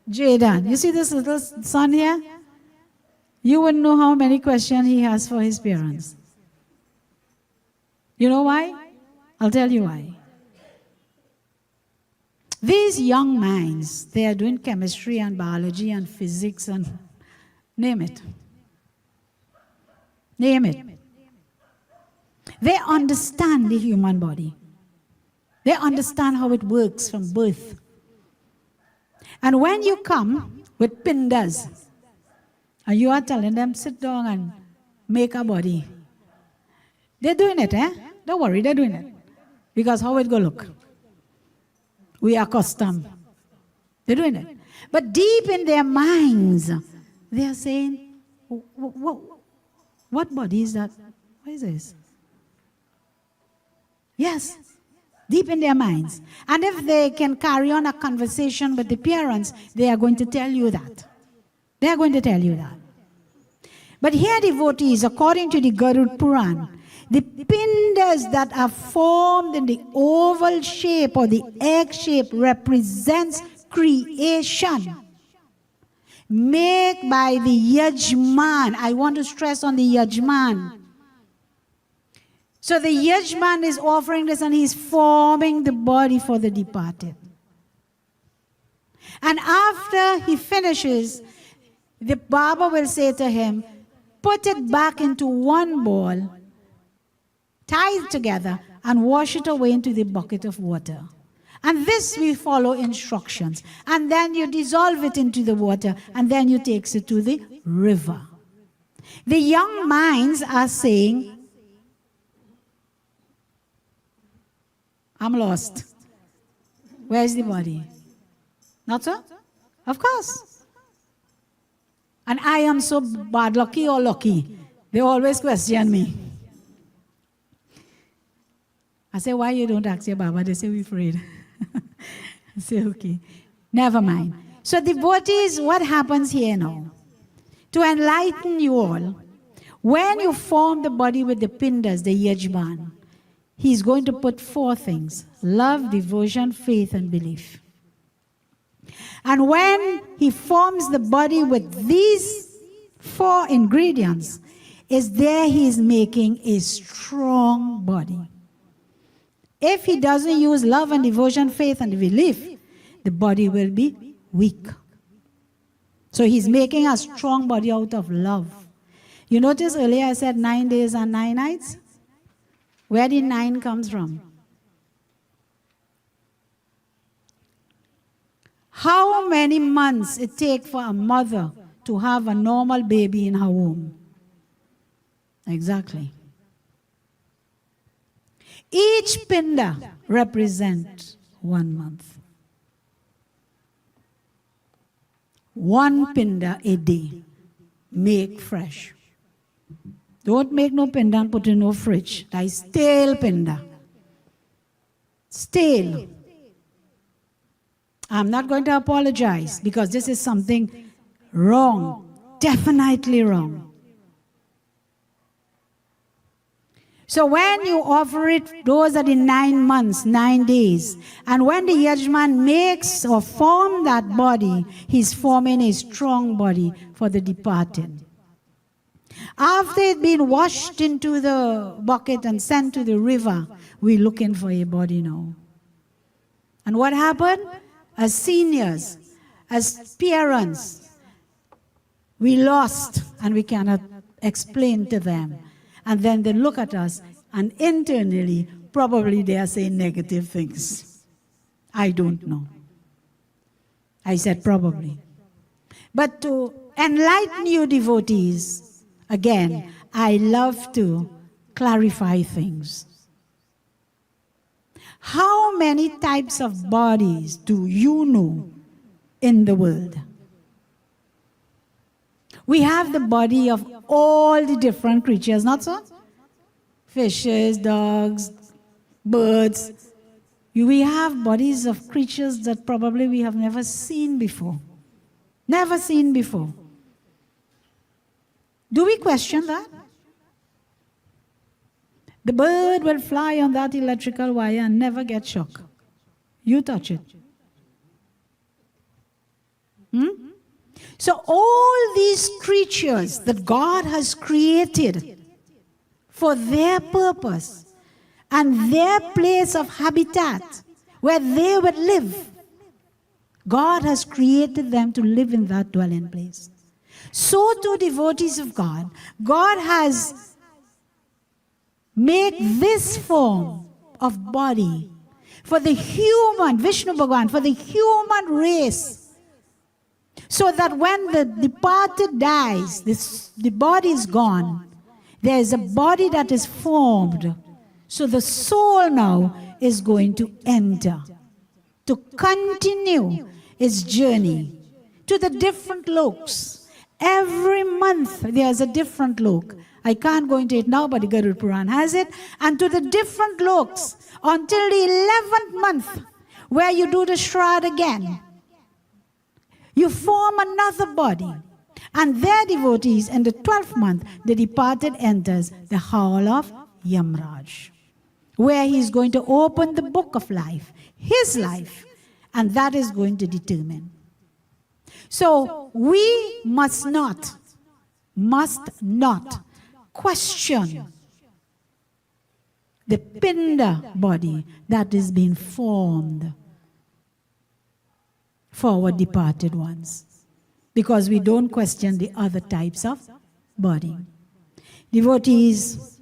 Jadan. You see this little son here? You wouldn't know how many questions he has for his parents. You know why? I'll tell you why. These young minds, they are doing chemistry and biology and physics and name it. Name it. They understand the human body. They understand how it works from birth. And when you come with pindas, and you are telling them, sit down and make a body, they're doing it, eh? Don't worry, they're doing it. Because how it go look? We are accustomed. They're doing it. But deep in their minds, they are saying, what body is that? What is this? Yes, deep in their minds. And if they can carry on a conversation with the parents, they are going to tell you that. They are going to tell you that. But here, devotees, according to the Garuda Purana, the pindas that are formed in the oval shape or the egg shape represents creation made by the Yajman. I want to stress on the Yajman. So the Yajman is offering this and he's forming the body for the departed. And after he finishes, the Baba will say to him, put it back into one ball, tie it together, and wash it away into the bucket of water. And this we follow instructions. And then you dissolve it into the water, and then you take it to the river. The young minds are saying, I'm lost. Where's the body? Not so? Of course. And I am so bad lucky or lucky. They always question me. I say, why you don't ask your Baba? They say, we're afraid. I say, okay. Never mind. So devotees, what happens here now? To enlighten you all, when you form the body with the pindas, the Yajman, he's going to put 4 things: love, devotion, faith, and belief. And when he forms the body with these 4 ingredients, is there he is making a strong body. If he doesn't use love and devotion, faith and belief, the body will be weak. So he's making a strong body out of love. You notice earlier I said 9 days and 9 nights? Where the 9 comes from? How many months it takes for a mother to have a normal baby in her womb? Exactly. Each pinda represents 1 month. 1 pinda a day. Make fresh. Don't make no pinda and put in no fridge. That is stale pinda. Stale. I'm not going to apologize because this is something wrong. Definitely wrong. So when you offer it, those are the 9 months, 9 days. And when the Yajman makes or form that body, he's forming a strong body for the departed. After it's been washed into the bucket and sent to the river, we're looking for a body now. And what happened? As seniors, as parents, we lost and we cannot explain to them. And then they look at us and internally, probably they are saying negative things. I don't know. I said probably. But to enlighten you devotees, again, I love to clarify things. How many types of bodies do you know in the world? We have the body of all the different creatures, not so? Fishes, dogs, birds. We have bodies of creatures that probably we have never seen before. Never seen before. Do we question that? The bird will fly on that electrical wire and never get shocked. You touch it. So all these creatures that God has created for their purpose and their place of habitat where they would live, God has created them to live in that dwelling place. So too devotees of God, God has made this form of body for the human, Vishnu Bhagavan, for the human race, so that when the departed dies, the body is gone, there is a body that is formed. So the soul now is going to enter, to continue its journey to the different lokes. Every month there's a different loke. I can't go into it now, but the Garuda Purana has it. And to the different lokes until the 11th month, where you do the Shraddha again. You form another body. And their devotees, in the 12th month, the departed enters the hall of Yamraj, where he is going to open the book of life, his life, and that is going to determine. So we must not question the pinda body that is being formed for our departed ones, because we don't question the other types of body. Devotees,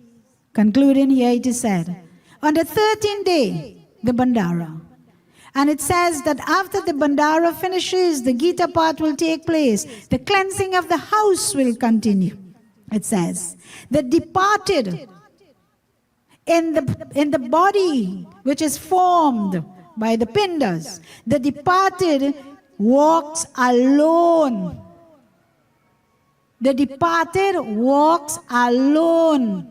concluding here, it is said, on the 13th day, the Bandara. And it says that after the Bandara finishes, the Gita part will take place. The cleansing of the house will continue. It says, the departed in the body which is formed by the pindas, the departed walks alone. The departed walks alone.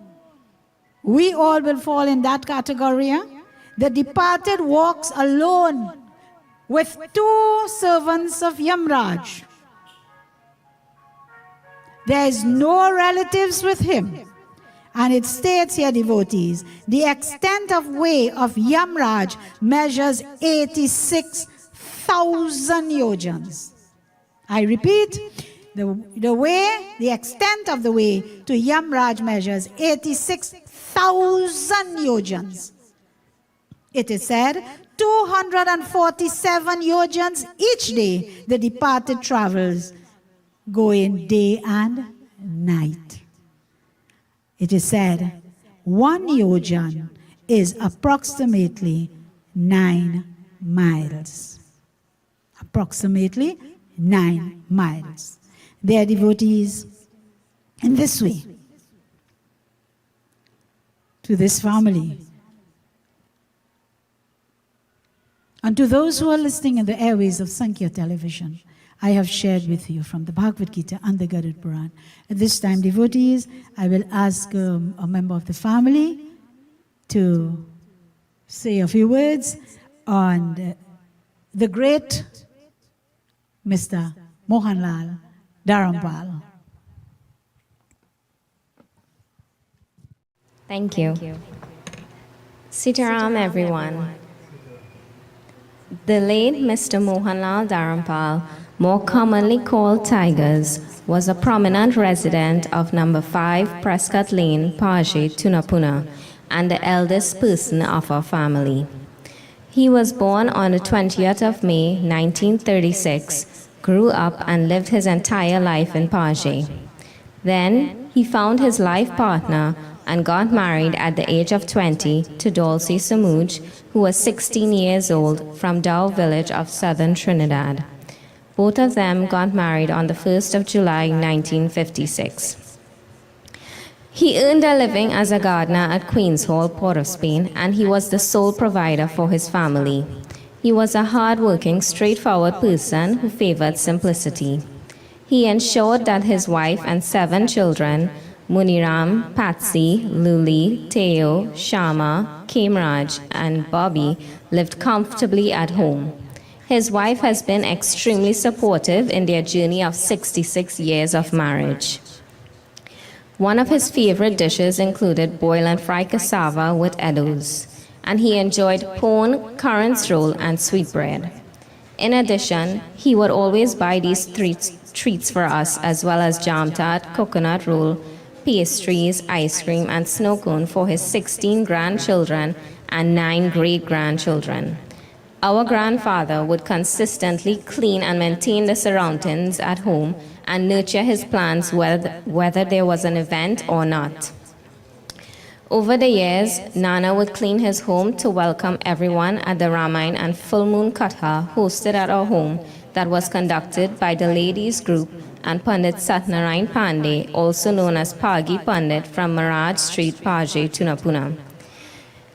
We all will fall in that category. Huh? The departed walks alone with 2 servants of Yamraj. There is no relatives with him. And it states here, devotees, the extent of way of Yamraj measures 86,000 yojans. I repeat, the extent of the way to Yamraj measures 86,000 yojans. It is said, 247 yojans each day the departed travels, going day and night. It is said, 1 yojan is approximately 9 miles. Approximately 9 miles. They are devotees in this way to this family. And to those who are listening in the airways of Sankhya television, I have shared with you from the Bhagavad Gita and the Garuda Purana. At this time, devotees, I will ask a member of the family to say a few words on the great Mr. Mohanlal Dharampal. Thank you. Sitaram, everyone. The late Mr. Mohanlal Dharampal, more commonly called Tigers, was a prominent resident of number 5 Prescott Lane, Page, Tunapuna, and the eldest person of our family. He was born on the 20th of May, 1936, grew up and lived his entire life in Page. Then he found his life partner and got married at the age of 20 to Dulcie Samuj, who was 16 years old, from Dow village of southern Trinidad. Both of them got married on the 1st of July 1956. He earned a living as a gardener at Queen's Hall, Port of Spain, and he was the sole provider for his family. He was a hard-working, straightforward person who favored simplicity. He ensured that his wife and 7 children, Muniram, Patsy, Luli, Teo, Shama, Maraj, and Bobby, lived comfortably at home. His wife has been extremely supportive in their journey of 66 years of marriage. One of his favorite dishes included boil and fry cassava with eddos, and he enjoyed pone, currants roll, and sweetbread. In addition, he would always buy these treats for us, as well as jam tart, coconut roll, pastries, ice cream, and snow cone for his 16 grandchildren and 9 great-grandchildren. Our grandfather would consistently clean and maintain the surroundings at home and nurture his plants whether there was an event or not. Over the years, Nana would clean his home to welcome everyone at the Ramayana and Full Moon Katha hosted at our home that was conducted by the ladies group and Pandit Satnarayan Pandey, also known as Pagi Pandit from Maraj Street, Page, Tunapuna.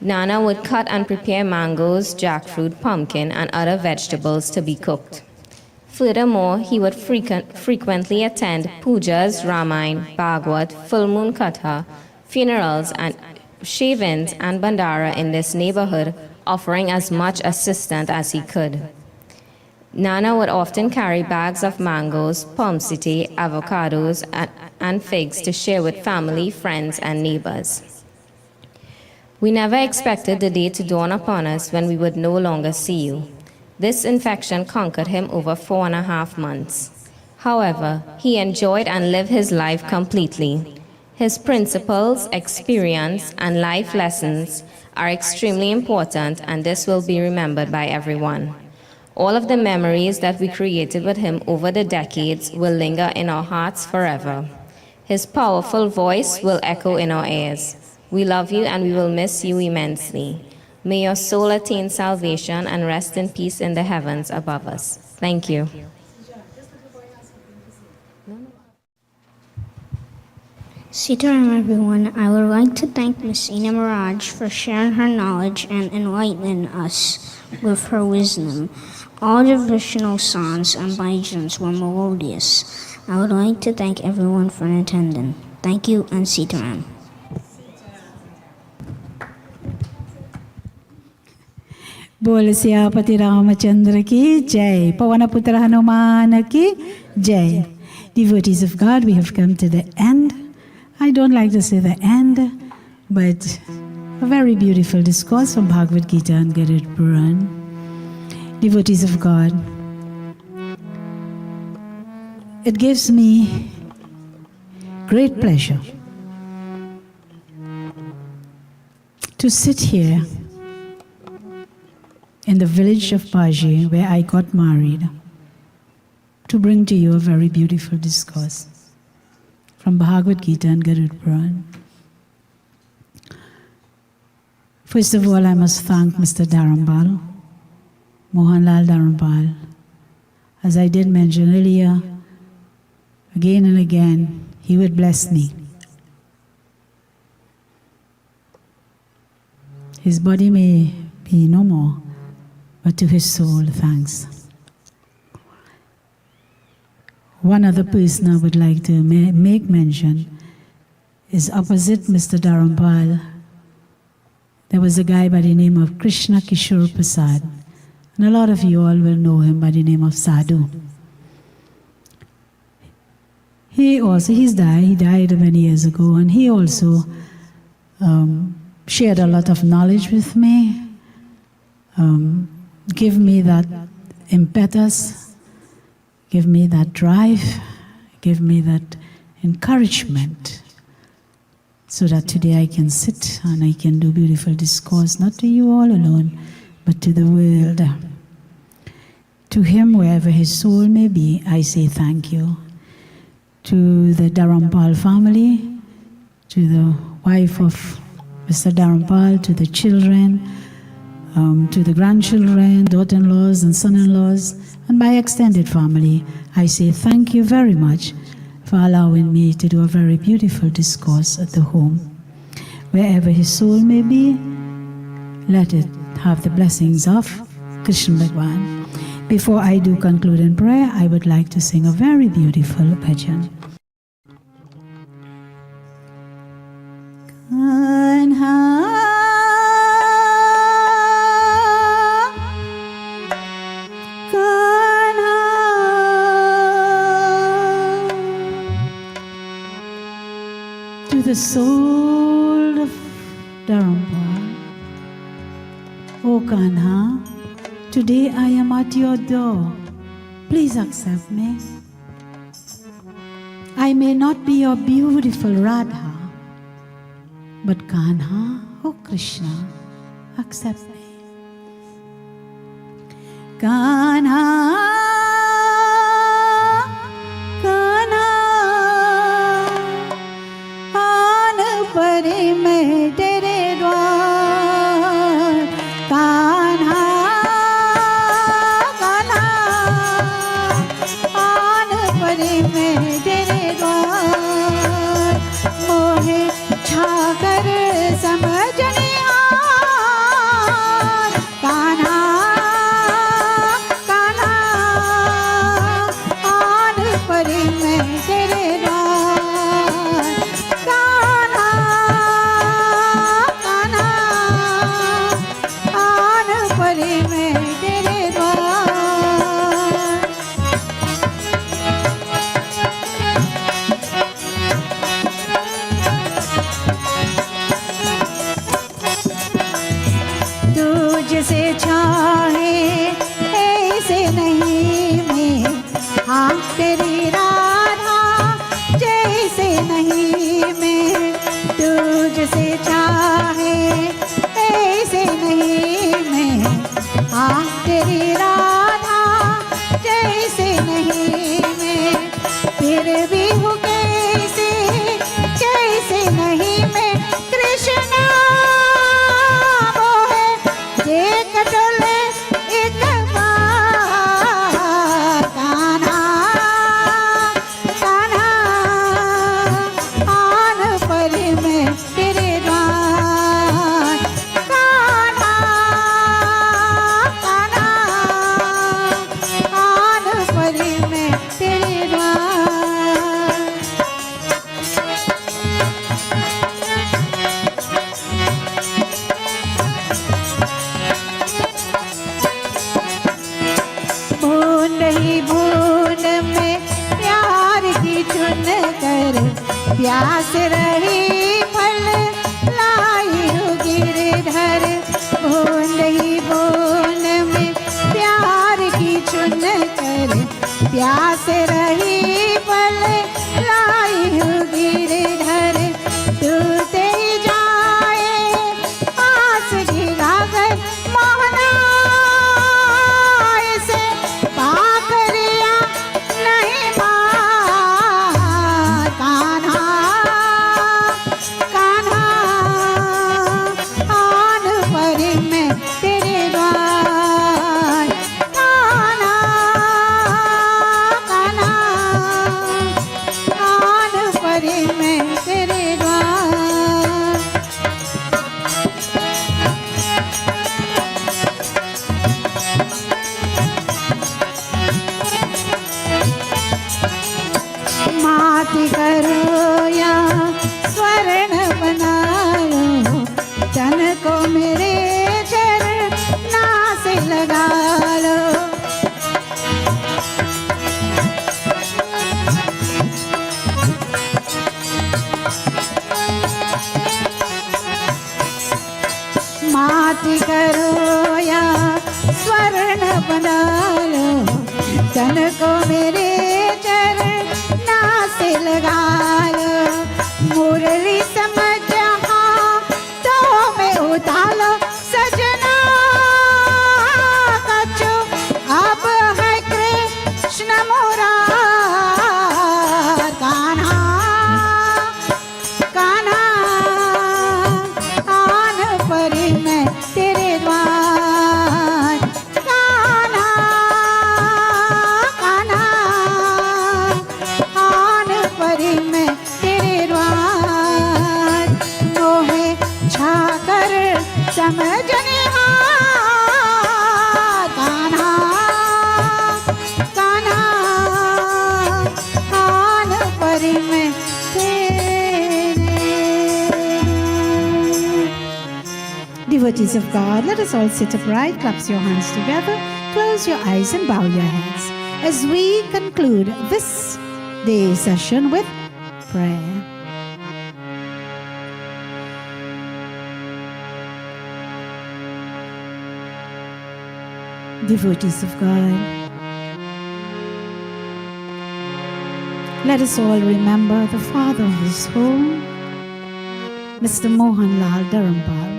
Nana would cut and prepare mangoes, jackfruit, pumpkin, and other vegetables to be cooked. Furthermore, he would frequently attend pujas, Ramayana, Bhagwat, Full Moon Katha, funerals, and shavings and bandara in this neighborhood, offering as much assistance as he could. Nana would often carry bags of mangoes, pomsiti, avocados, and figs to share with family, friends, and neighbors. We never expected the day to dawn upon us when we would no longer see you. This infection conquered him over 4.5 months. However, he enjoyed and lived his life completely. His principles, experience, and life lessons are extremely important, and this will be remembered by everyone. All of the memories that we created with him over the decades will linger in our hearts forever. His powerful voice will echo in our ears. We love you and we will miss you immensely. May your soul attain salvation and rest in peace in the heavens above us. Thank you. Sitaram everyone, I would like to thank Miss Ina Maraj for sharing her knowledge and enlightening us with her wisdom. All devotional songs and bhajans were melodious. I would like to thank everyone for attending. Thank you and Sitaram. बोल सियापति रामचंद्र की जय पवन पुत्र हनुमान की जय. Devotees of God, we have come to the end. I don't like to say the end, but a very beautiful discourse from Bhagavad Gita and Garuda Purana. Devotees of God, it gives me great pleasure to sit here in the village of Paji, where I got married, to bring to you a very beautiful discourse from Bhagavad Gita and Garuda Purana. First of all, I must thank Mr. Dharambal, Mohanlal Dharambal. As I did mention earlier, again and again, he would bless me. His body may be no more, but to his soul, thanks. One other person I would like to make mention is opposite Mr. Dharambal. There was a guy by the name of Krishna Kishore Prasad, and a lot of you all will know him by the name of Sadhu. He died many years ago, and he also shared a lot of knowledge with me, give me that impetus, give me that drive, give me that encouragement, so that today I can sit and I can do beautiful discourse, not to you all alone, but to the world. To him, wherever his soul may be, I say thank you. To the Dharambal family, to the wife of Mr. Dharambal, to the children, to the grandchildren, daughter-in-laws and son-in-laws, and my extended family, I say thank you very much for allowing me to do a very beautiful discourse at the home. Wherever his soul may be, let it have the blessings of Krishna Bhagwan. Before I do conclude in prayer, I would like to sing a very beautiful bhajan. To the soul of Dharampal, O Kanha, today I am at your door. Please accept me. I may not be your beautiful Radha, but Kanha, O Krishna, accept me. Kanha, Kanha, आन परे मैं तेरे द्वार, कान्हा, कान्हा, आन परे मैं तेरे द्वार, मोहे छाकर समझने हार, कान्हा, कान्हा, आन परे मैं तेरे द्वार, कान्हा, कान्हा, आन परे मैं तेरे द्वार। तुझसे चाहे ऐसे नहीं मैं, हाँ तेरी राधा जैसे नहीं मैं, तुझसे चाहे ऐसे नहीं मैं, हाँ तेरी राधा जैसे नहीं मैं, फिर भी हूँ कैसे जैसे नहीं मैं, कृष्णा मोहे देख डोले एक बार, कान्हा, कान्हा, आन परे मैं तेरे द्वार, कान्हा, कान्हा, आन परे मैं तेरे द्वार। बूंद ही बूंद में प्यार की चुन कर, प्यास रही फल लाई हूँ गिरधर, बूंद ही बूंद में प्यार की चुन कर, प्यास रही फल लाई हूँ गिरधर, टूटे जाए आस की गागर, मोहना ऐसे पाकरिया नहीं मार, कान्हा, कान्हा, आन परे मैं तेरे द्वार, कान्हा, कान्हा, आन परे मैं तेरे द्वार। माटी करो या स्वर्ण बनायो, तन को मेरे चरना से लगा लो, माटी करो या स्वर्ण बना लो, तन को मेरे चरना से लगा लो, मुरली समझ हाँ तो मैं उतारो, सजना कचो अब है कृष्ण मुरार, कान्हा, कान्हा, आन परे मैं तेरे द्वार, Devotees of God, let us all sit upright, clasp your hands together, close your eyes and bow your heads as we conclude this day's session with prayer. Devotees of God, let us all remember the father of this home, Mr. Mohanlal Dharampal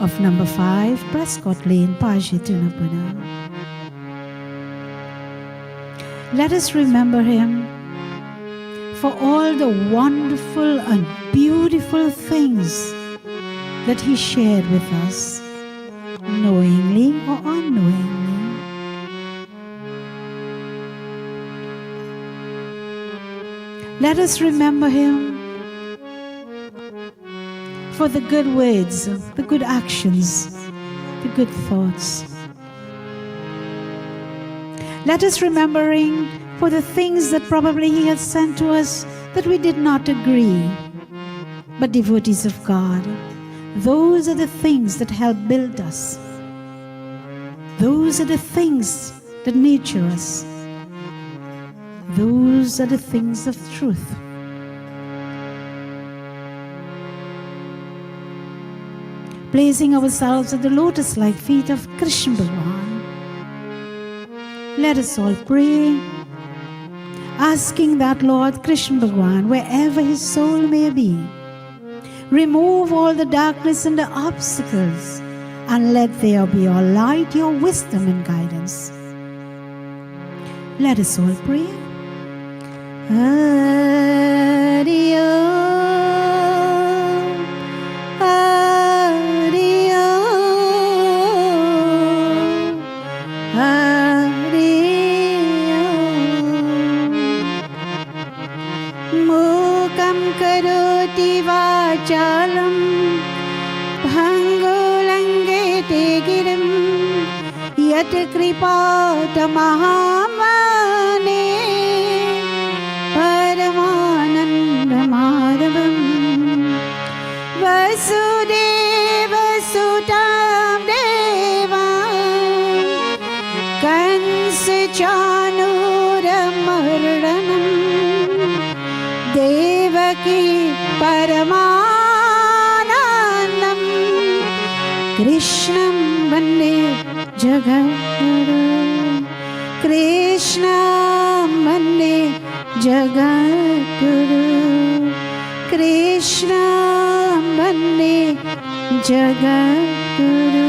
of number 5 Prescott Lane, Paji, Tunapuna. Let us remember him for all the wonderful and beautiful things that he shared with us, knowingly or unknowingly. Let us remember him for the good words, the good actions, the good thoughts. Let us remember him for the things that probably he has sent to us that we did not agree. But devotees of God, those are the things that help build us. Those are the things that nurture us. Those are the things of truth. Placing ourselves at the lotus-like feet of Krishna Bhagavan, let us all pray, asking that Lord Krishna Bhagavan, wherever his soul may be, remove all the darkness and the obstacles, and let there be your light, your wisdom and guidance. Let us all pray. Hari Om, Hari Om, Hari Om. Mukam karoti vachalam, bhangulangete girim, yat kripata mahamane, Paramananda Madhavam, Vasudeva Sutam Devam, Kansa Chanura Mardanam, Devaki Paramanandam, Krishnam Vande Jagadguru, Krishnam Vande Jagadguru, Krishna Bande Jagadguru.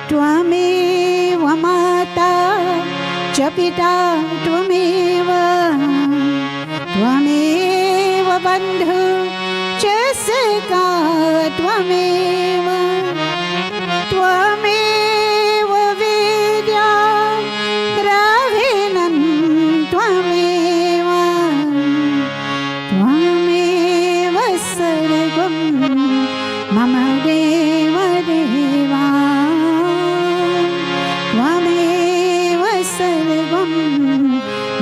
Tvameva Mata Chapita Tvameva, Tvameva Bandhu Chasaka Tvameva, Tvameva Vidya Dravinam Tvameva, Tvameva Sargam Mama Deva Deva, Tvameva Sargam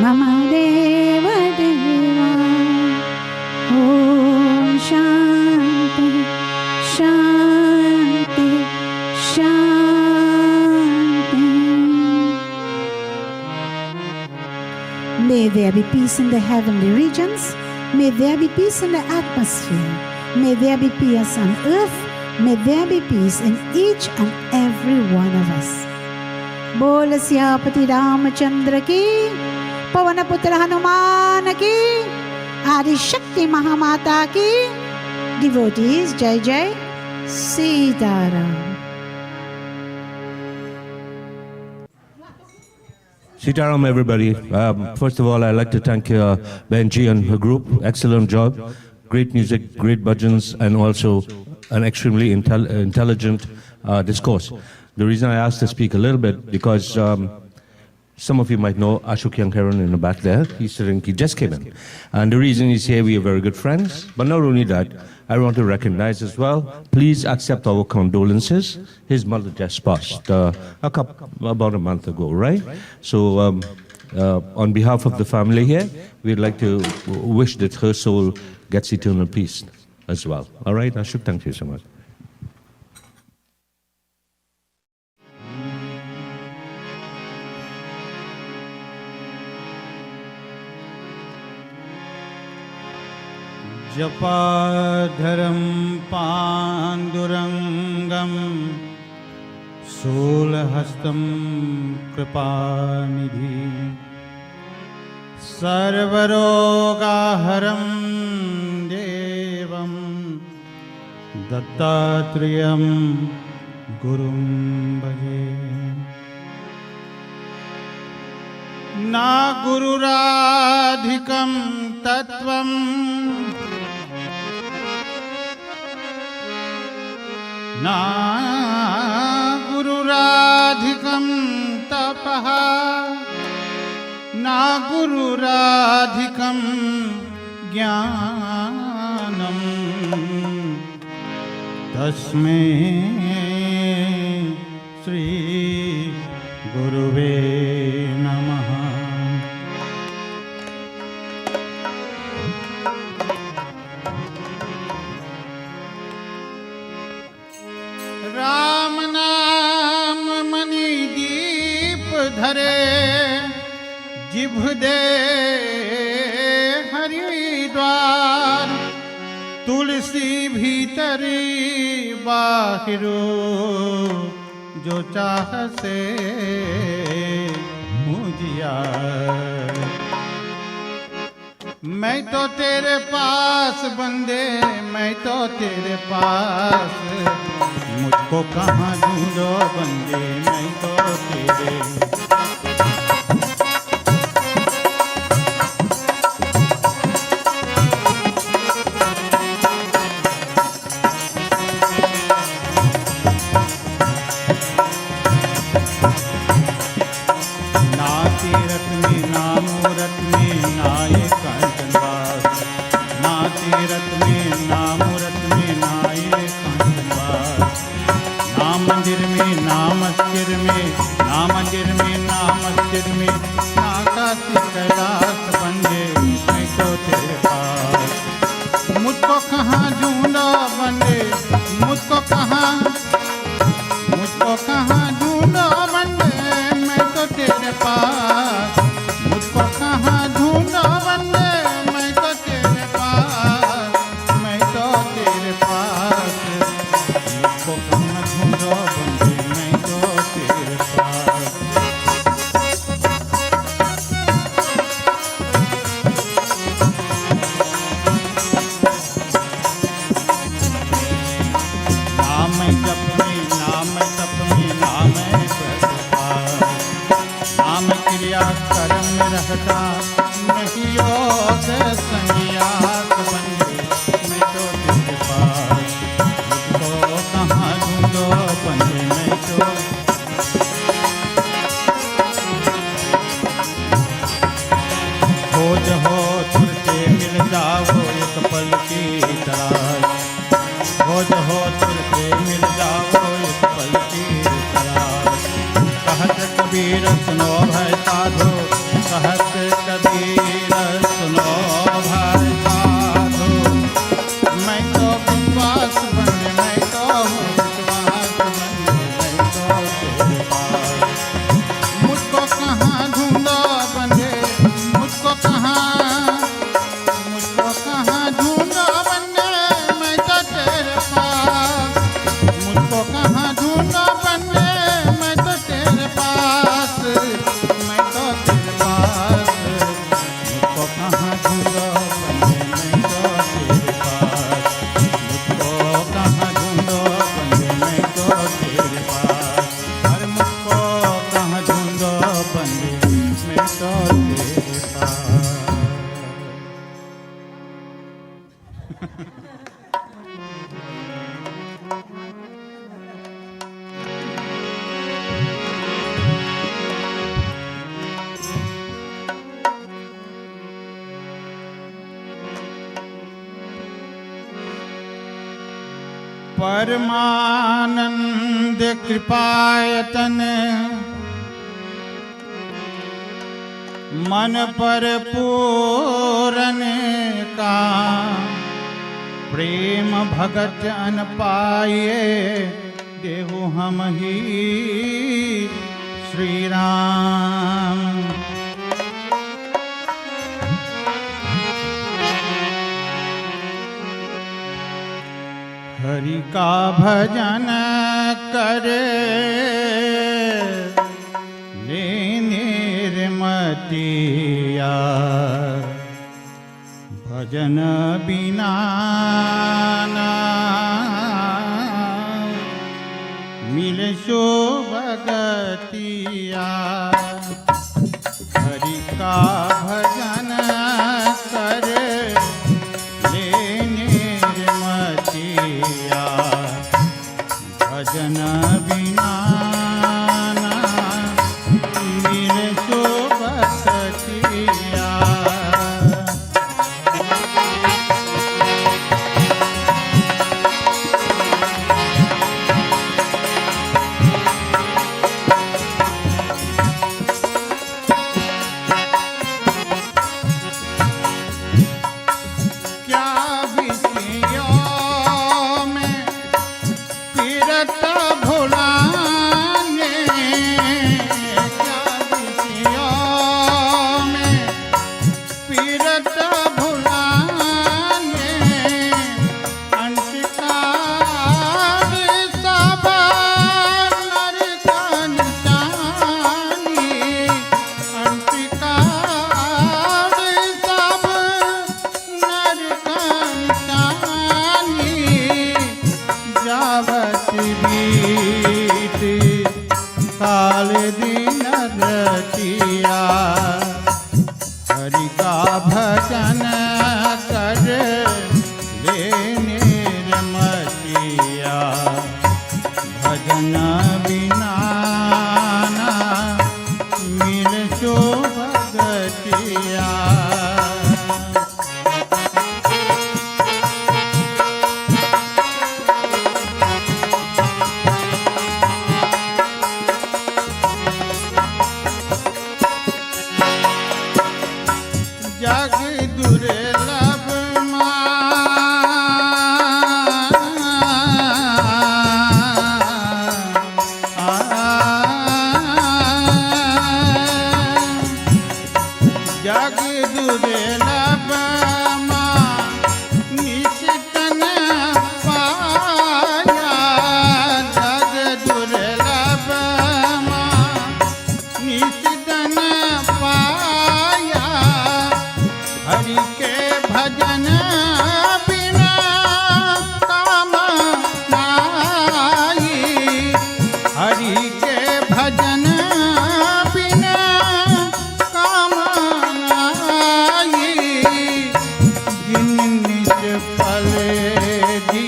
Mama Deva Deva. Om Shanti Shanti Shanti. May there be peace in the heavenly regions. May there be peace in the atmosphere. May there be peace on earth. May there be peace in each and every one of us. Bol Syapati Ramachandra ki, Pavanaputra Hanuman ki, Adi Shakti Mahamata ki. Devotees, Jai Jai Sitaram. Sitaram, everybody. First of all, I'd like to thank Benji and her group. Excellent job. Great music, great bhajans, and also an extremely intelligent discourse. The reason I asked to speak a little bit, because some of you might know Ashok Yankharan in the back there. He just came in. And the reason he's here, we are very good friends. But not only that, I want to recognize as well, please accept our condolences. His mother just passed about a month ago, right? So on behalf of the family here, we'd like to wish that her soul gets eternal peace. as well. All right, Ashok, thank you so much. जपाधरं पाण्डुरङ्गं शूलहस्तं कृपानिधि सर्वरोगाहरं देवं दत्तात्रेयं गुरुं भजे। ना गुरुराधिकं तत्त्वं ना गुरुराधिकं तपः ना गुरुराधिकं ज्ञानं तस्मै श्री गुरुवे नमः। राम नाम मणि दीप धरे जिभ दे हरिद्वार तुलसी भीतरी बाहिरो जो चाह से मुझियार। मैं तो तेरे पास बंदे मैं तो तेरे पास मुझको कहाँ ढूंढो बंदे मैं तो तेरे। ना तीरथ में ना मूरत में ना ये कंचनवास ना तीरथ में ना मूरत में ना ये कंचनवास ना मंदिर में ना मस्जिद में ना मंदिर में ना मस्जिद में ना काशी कैलाश बंदे मैं तो तेरे पास मुझको कहाँ ढूंढो बंदे मुझको कहाँ ढूंढो बंदे मैं तो तेरे पास मुझको कहाँ ढूंढो बंदे मैं तो तेरे पास मैं तो तेरे पास मुझको कहाँ ढूंढो बंदे मैं तो तेरे पास। ना मैं जप में ना मैं तप में ना मैं नाम क्रिया कर्म में रहता नहीं योग संन्यास बंदे मैं तो तेरे पास मुझको कहाँ ढूंढो बंदे मैं तो। खोज हो तुरते मिल जाओ एक पल की तलाश खोज हो तुरते मिल जाओ एक पल की तलाश। कहत कबीर सुनो भाई साधो कहत कबीर सुनो भाई साधो मैं तो विश्वास बंदे मैं तो विश्वास बंदे मैं तो तेरे पास मुझको कहाँ ढूंढो बंदे मुझको कहाँ ढूंढो बंदे मैं तो तेरे पास मुझको कहाँ ढूंढो बंदे मैं तो तेरे पास मैं तो तेरे पास मुझको कहाँ ढूंढो बंदे मैं तो तेरे पास मुझको कहाँ ढूंढो बंदे मैं तो तेरे पास अरे मुझको कहाँ ढूंढो बंदे मैं तो तेरे पास। परमानंद कृपायतन मन पर पूरन का प्रेम भगत अन पाए देहु हम ही श्री राम। हरि का भजन करे ले निर्मतिया, भजन बिना ना मिले शोभगतिया। हरि का भजन करे ले निर्मतिया, भजन बिना ना मिले शोभगतिया। काल दिन रतिया, हरि का भजन कर ले निर्मतिया, भजन बिना ना मिल शोभगतिया। जग दुर्लभ जग दुर्लभ निशितन पाया, जग दुर्लभ निशितन पाया। हरि के भजन बिना काम नाई, हरि के भजन बिना काम नाई। जिन निज फल दी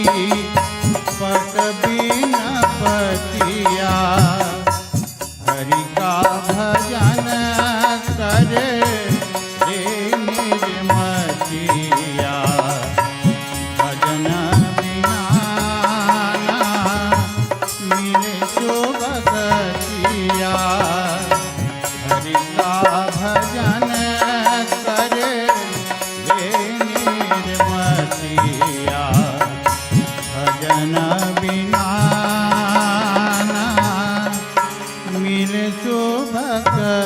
पट बिन पतिया, हरि का भजन करे निर्मतिया, भजन बिना ना मिले शोभगतिया। हरि का भजन करे ले निर्मतिया, भजन बिना ना मिले शोभगतिया।